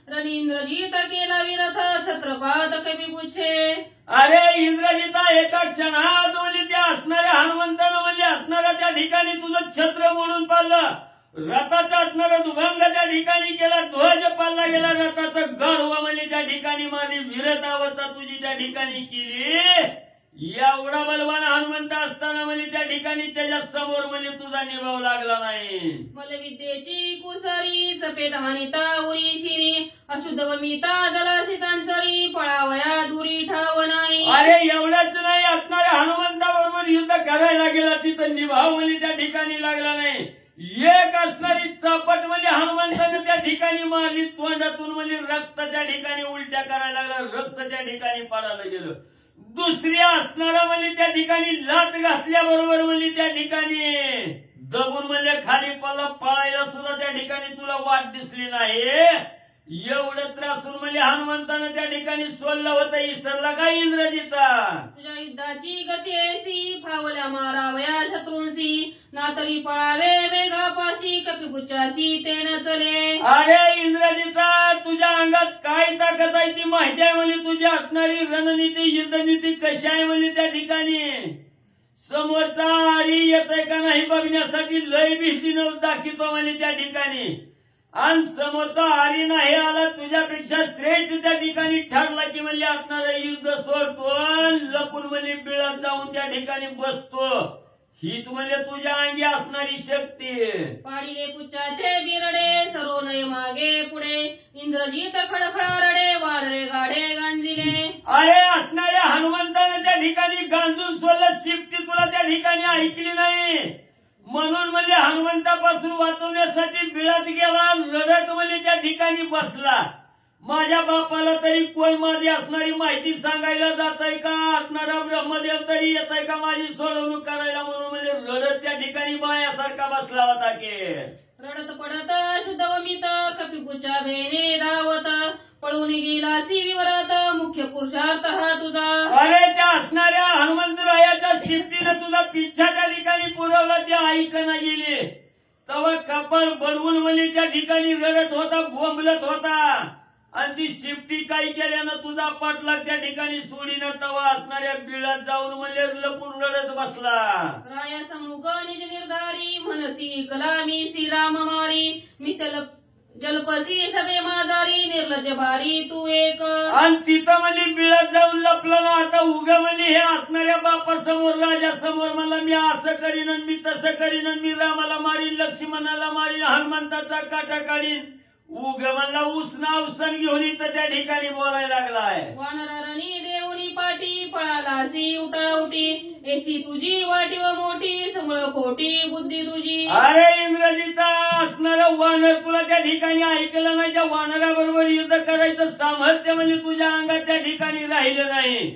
रणींद्रजीत केला विरथ छत्रपात कवी पुच्छे. अरे इंद्रजिता एका क्षणात म्हणजे त्या असणाऱ्या हनुमंतानं म्हणजे असणाऱ्या त्या ठिकाणी तुझं छत्र मोडून पाडलं. रथाचा असणारा दुभंग त्या ठिकाणी केला, ध्वज पाडला गेला, रथाचं गाढवा म्हणजे त्या ठिकाणी मारली, विरत अवस्था तुझी त्या ठिकाणी केली. एवढा बलवान हनुमंत असताना म्हणजे त्या ठिकाणी त्याच्या समोर म्हणजे तुझा निभाव लागला नाही. मलविद्येची कुसरी चपेट हानिता उरी शिरी अशुद्ध वमिता जलासी चांचरी पळावया दुरी ठाव नाही. अरे एवढंच नाही, असणाऱ्या हनुमंताबरोबर युद्ध करायला गेला, तिथं निभाव म्हणजे त्या ठिकाणी लागला नाही. एक असणारी चपट म्हणजे हनुमंताने त्या ठिकाणी मारली, तोंडातून म्हणजे रक्त त्या ठिकाणी उलट्या करायला लागला, रक्त त्या ठिकाणी पडायला गेलं. दुसरी असणारा म्हणजे त्या ठिकाणी लात घातल्याबरोबर म्हणजे त्या ठिकाणी दबून म्हणजे खाली पळायला सुद्धा त्या ठिकाणी तुला वाट दिसली नाही. एवढं त्रासून म्हणजे हनुमंतानं त्या ठिकाणी सोडलं होतं. इसरला का इंद्रजिता? तुझ्या युद्धाची गती ऐसी फावल्या मारावया शत्रूंसी ना तरी पळावे वेगापाशी कपिपुच्छासी ते न चले. अरे इंद्रजिता, तुझ्या अंगात काय ताकद आहे ती माहिती आहे म्हणजे तुझी असणारी रणनीती युद्धनीती कशी आहे म्हणजे त्या ठिकाणी समोरचा आरी येतय का नाही बघण्यासाठी लय भीतीनं दाखवतो म्हणजे त्या ठिकाणी. आणि समोरचा आरी नाही आला तुझ्यापेक्षा श्रेष्ठ त्या ठिकाणी ठरला की म्हणजे असणारं युद्ध सोडतो, लपून म्हणजे बिळात जाऊन त्या ठिकाणी बसतो. हीच म्हणजे तुझ्या अंगी असणारी शक्ती. पाडिले पुच्छाचे बिरडे सर्व नय मागे पुढे इंद्रजित खडखडा रडे वाररे गाडे गांजिले. अरे असणाऱ्या हनुमंताने त्या ठिकाणी गांजून सोडलं, शिफ्टी तुला त्या ठिकाणी ऐकली नाही म्हणून म्हणजे हनुमंतापासून वाचवण्यासाठी बिळात गेला, रडत म्हणजे त्या ठिकाणी बसला. माझ्या बापाला तरी कोण माझी असणारी माहिती सांगायला जातय का, असणारा ब्रह्मदेव तरी येतय का माझी सोडवणूक करायला म्हणून म्हणजे रडत त्या ठिकाणी बायासारखा बसला होता की. रडत पडत शुद्ध वमित कपिपुच्छा भेने धावत पळून गेला शिविवरात मुख्य पुरुषार्थ हा तुझा. अरे त्या असणाऱ्या हनुमंतरायाच्या शिफ्टीनं तुझा पिच्छा त्या ठिकाणी पुरवला, त्या ऐकणं गेली. तवा कपाळ बडवून म्हणजे त्या ठिकाणी रडत होता, बोंबलत होता. आणि ती शिफ्टी काही केल्यानं तुझा पाठलाग त्या ठिकाणी सोडीनं तवा असणाऱ्या बिळात जाऊन म्हणजे लपून रडत बसला. राया समुख निज निर्धारी मनसी कलामी श्रीराम मारी मितल जलपसी सभे माजारी निर्लज भारी तू एक. आणि तिथं म्हणजे बिळात जाऊन लपलं ना. आता उगा म्हणजे हे असणाऱ्या बापासमोर राजासमोर मला मी असं करीन आणि मी तसं करीन आणि मी रामाला मारीन, लक्ष्मणाला मारीन, हनुमंताचा काटा काढीन. उग म्हणला उसना उसन घेऊन इथं त्या ठिकाणी बोलायला लागलाय. वानरारणी देवनी पाठी पळालासी उठा उठी एसी तुझी वाटी व मोठी समळ खोटी बुद्धी तुझी. अरे इंद्रजिता, असणारं वानर तुला त्या ठिकाणी ऐकलं नाही. त्या वानराबरोबर युद्ध करायचं सामर्थ्य म्हणजे तुझ्या अंगात त्या ठिकाणी राहिलं नाही.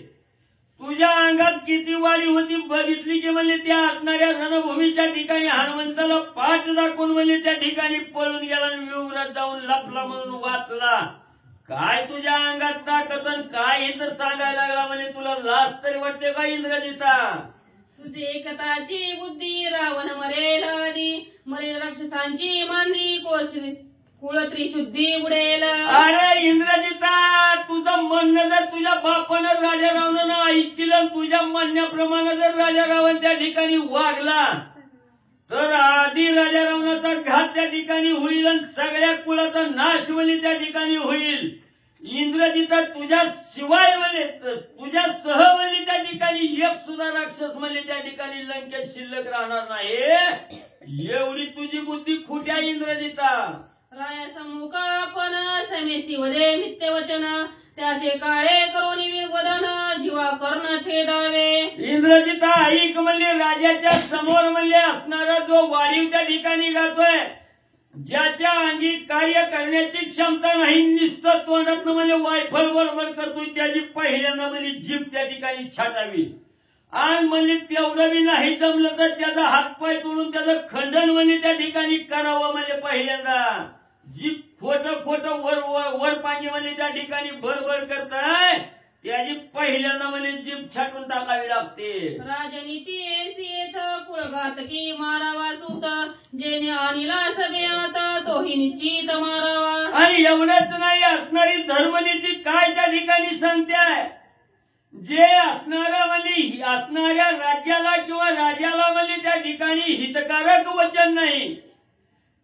तुझ्या अंगात किती वाढी होती बघितली की म्हणजे त्या असणाऱ्या रणभूमीच्या ठिकाणी हनुमंताला पाठ दाखवून म्हणजे त्या ठिकाणी पळून गेला आणि विवरात जाऊन लपला म्हणून वाचला. काय तुझ्या अंगात ताकद काय इथं सांगायला लागला म्हणजे तुला लाज तरी वाटते का इंद्रजिता? तुझे एकताची बुद्धी रावण मरेल आधी मरेल राक्षसांची मांदी कुळ त्रिशुद्धी बुडेल. अरे इंद्रजिता, तुझं म्हणणं जर तुझ्या बापानं राजा रावणानं ऐकलं, तुझ्या म्हणण्याप्रमाणे जर राजा रावण त्या ठिकाणी वागला तर आधी राजा रावणाचा घात त्या ठिकाणी होईल आणि सगळ्या कुळाचा नाश म्हणजे त्या ठिकाणी होईल. इंद्रजिता, तुझ्या शिवाय म्हणजे तुझ्या सह म्हणजे त्या ठिकाणी एक सुद्धा राक्षस म्हणजे त्या ठिकाणी लंकेत शिल्लक राहणार नाही. एवढी तुझी बुद्धी खोटी आहे इंद्रजिता. राया सम्मुख आपण समेसी वदे मित्य वचन त्याचे काळे करोनी वदन जीवा कर्ण छेदावे. इंद्रजिता, ऐक म्हणजे राजाच्या समोर म्हणजे असणारा जो वाढीव त्या ठिकाणी गातोय, ज्याच्या अंगी कार्य करण्याची क्षमता नाही, नुसतं तोंडातनं म्हणजे वायफल बरोबर करतोय, त्याची पहिल्यांदा म्हणजे जीभ त्या ठिकाणी छाटावी. आणि म्हणजे तेवढं बी नाही जमलं तर त्याचा हातपाय तोडून त्याचं खंडन म्हणजे त्या ठिकाणी करावं. म्हणजे पहिल्यांदा जी खोटं खोटं वर पांगी म्हणजे त्या ठिकाणी भरभर करताय त्याची पहिल्यांदा म्हणजे जीभ छाटून टाकावी लागते. राजनीती येथ कुळघातकी मारावा सूत जेने आणला सभेत तोही निश्चित मारावा. आणि एवढंच नाही, असणारी धर्मनीती काय त्या ठिकाणी सांगते. जे असणाऱ्या राज्याला किंवा राजाला म्हणजे त्या ठिकाणी हितकारक वचन नाही,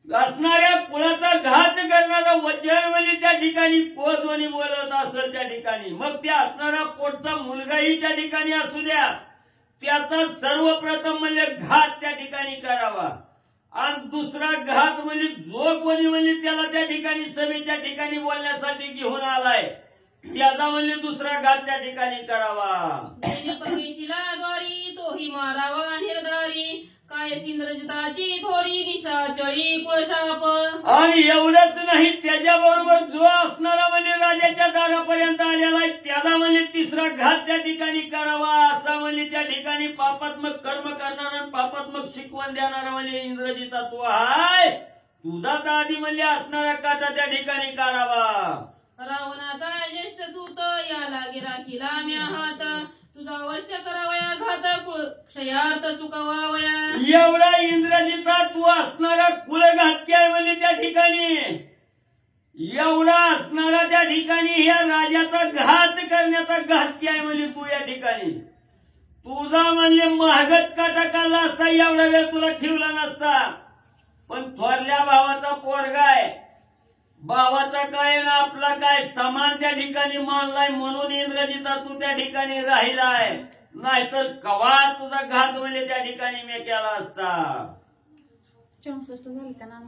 असणाऱ्या कुळाचा घात करणारं वचन म्हणजे त्या ठिकाणी कोणी बोलत असेल त्या ठिकाणी, मग त्या असणारा पोटचा मुलगाही त्या ठिकाणी असू द्या, त्याचा सर्वप्रथम म्हणजे घात त्या ठिकाणी करावा. आणि दुसरा घात म्हणजे जो कोणी म्हणजे त्याला त्या ठिकाणी सभेच्या ठिकाणी बोलण्यासाठी घेऊन आलाय त्याचा म्हणजे दुसरा घात त्या ठिकाणी करावा. जेने परमेशीला द्वारी तोही मारावा निर्धारी काय इंद्रजिताची थोरी निशाचळी कुळशाप. आणि एवढंच नाही, त्याच्याबरोबर जो असणारा म्हणजे राजाच्या दारापर्यंत आलेला आहे त्याला म्हणजे तिसरा घात त्या ठिकाणी करावा. असा म्हणजे त्या ठिकाणी पापात्मक कर्म करणारा पापात्मक शिकवण देणारा म्हणजे इंद्रजिता तो आहे. तुझा तर आधी म्हणजे असणारा काटा त्या ठिकाणी काढावा. रावणाचा ज्येष्ठ सूत या लागे राखीला म्या हात तुझा अवश्य करावया घात कुळ क्षयार्थ चुकावावया. एवढा इंद्रजिता तू असणारा कुळघातकी आहे म्हणजे त्या ठिकाणी एवढा असणारा त्या ठिकाणी या राजाचा घात करण्याचा घातकी आहे म्हणजे तू या ठिकाणी. तुझा म्हणजे महागच काटा काढला असता एवढा वेळ तुला ठेवला नसता. पण थोरल्या भावाचा पोरगा आहे, भावाचा काय ना आपला काय समान त्या ठिकाणी मानलाय म्हणून इंद्रजिता तू त्या ठिकाणी राहिलाय, नाहीतर कवा तुझा घात म्हणजे त्या ठिकाणी मी केला असता. 64 झाली का ना.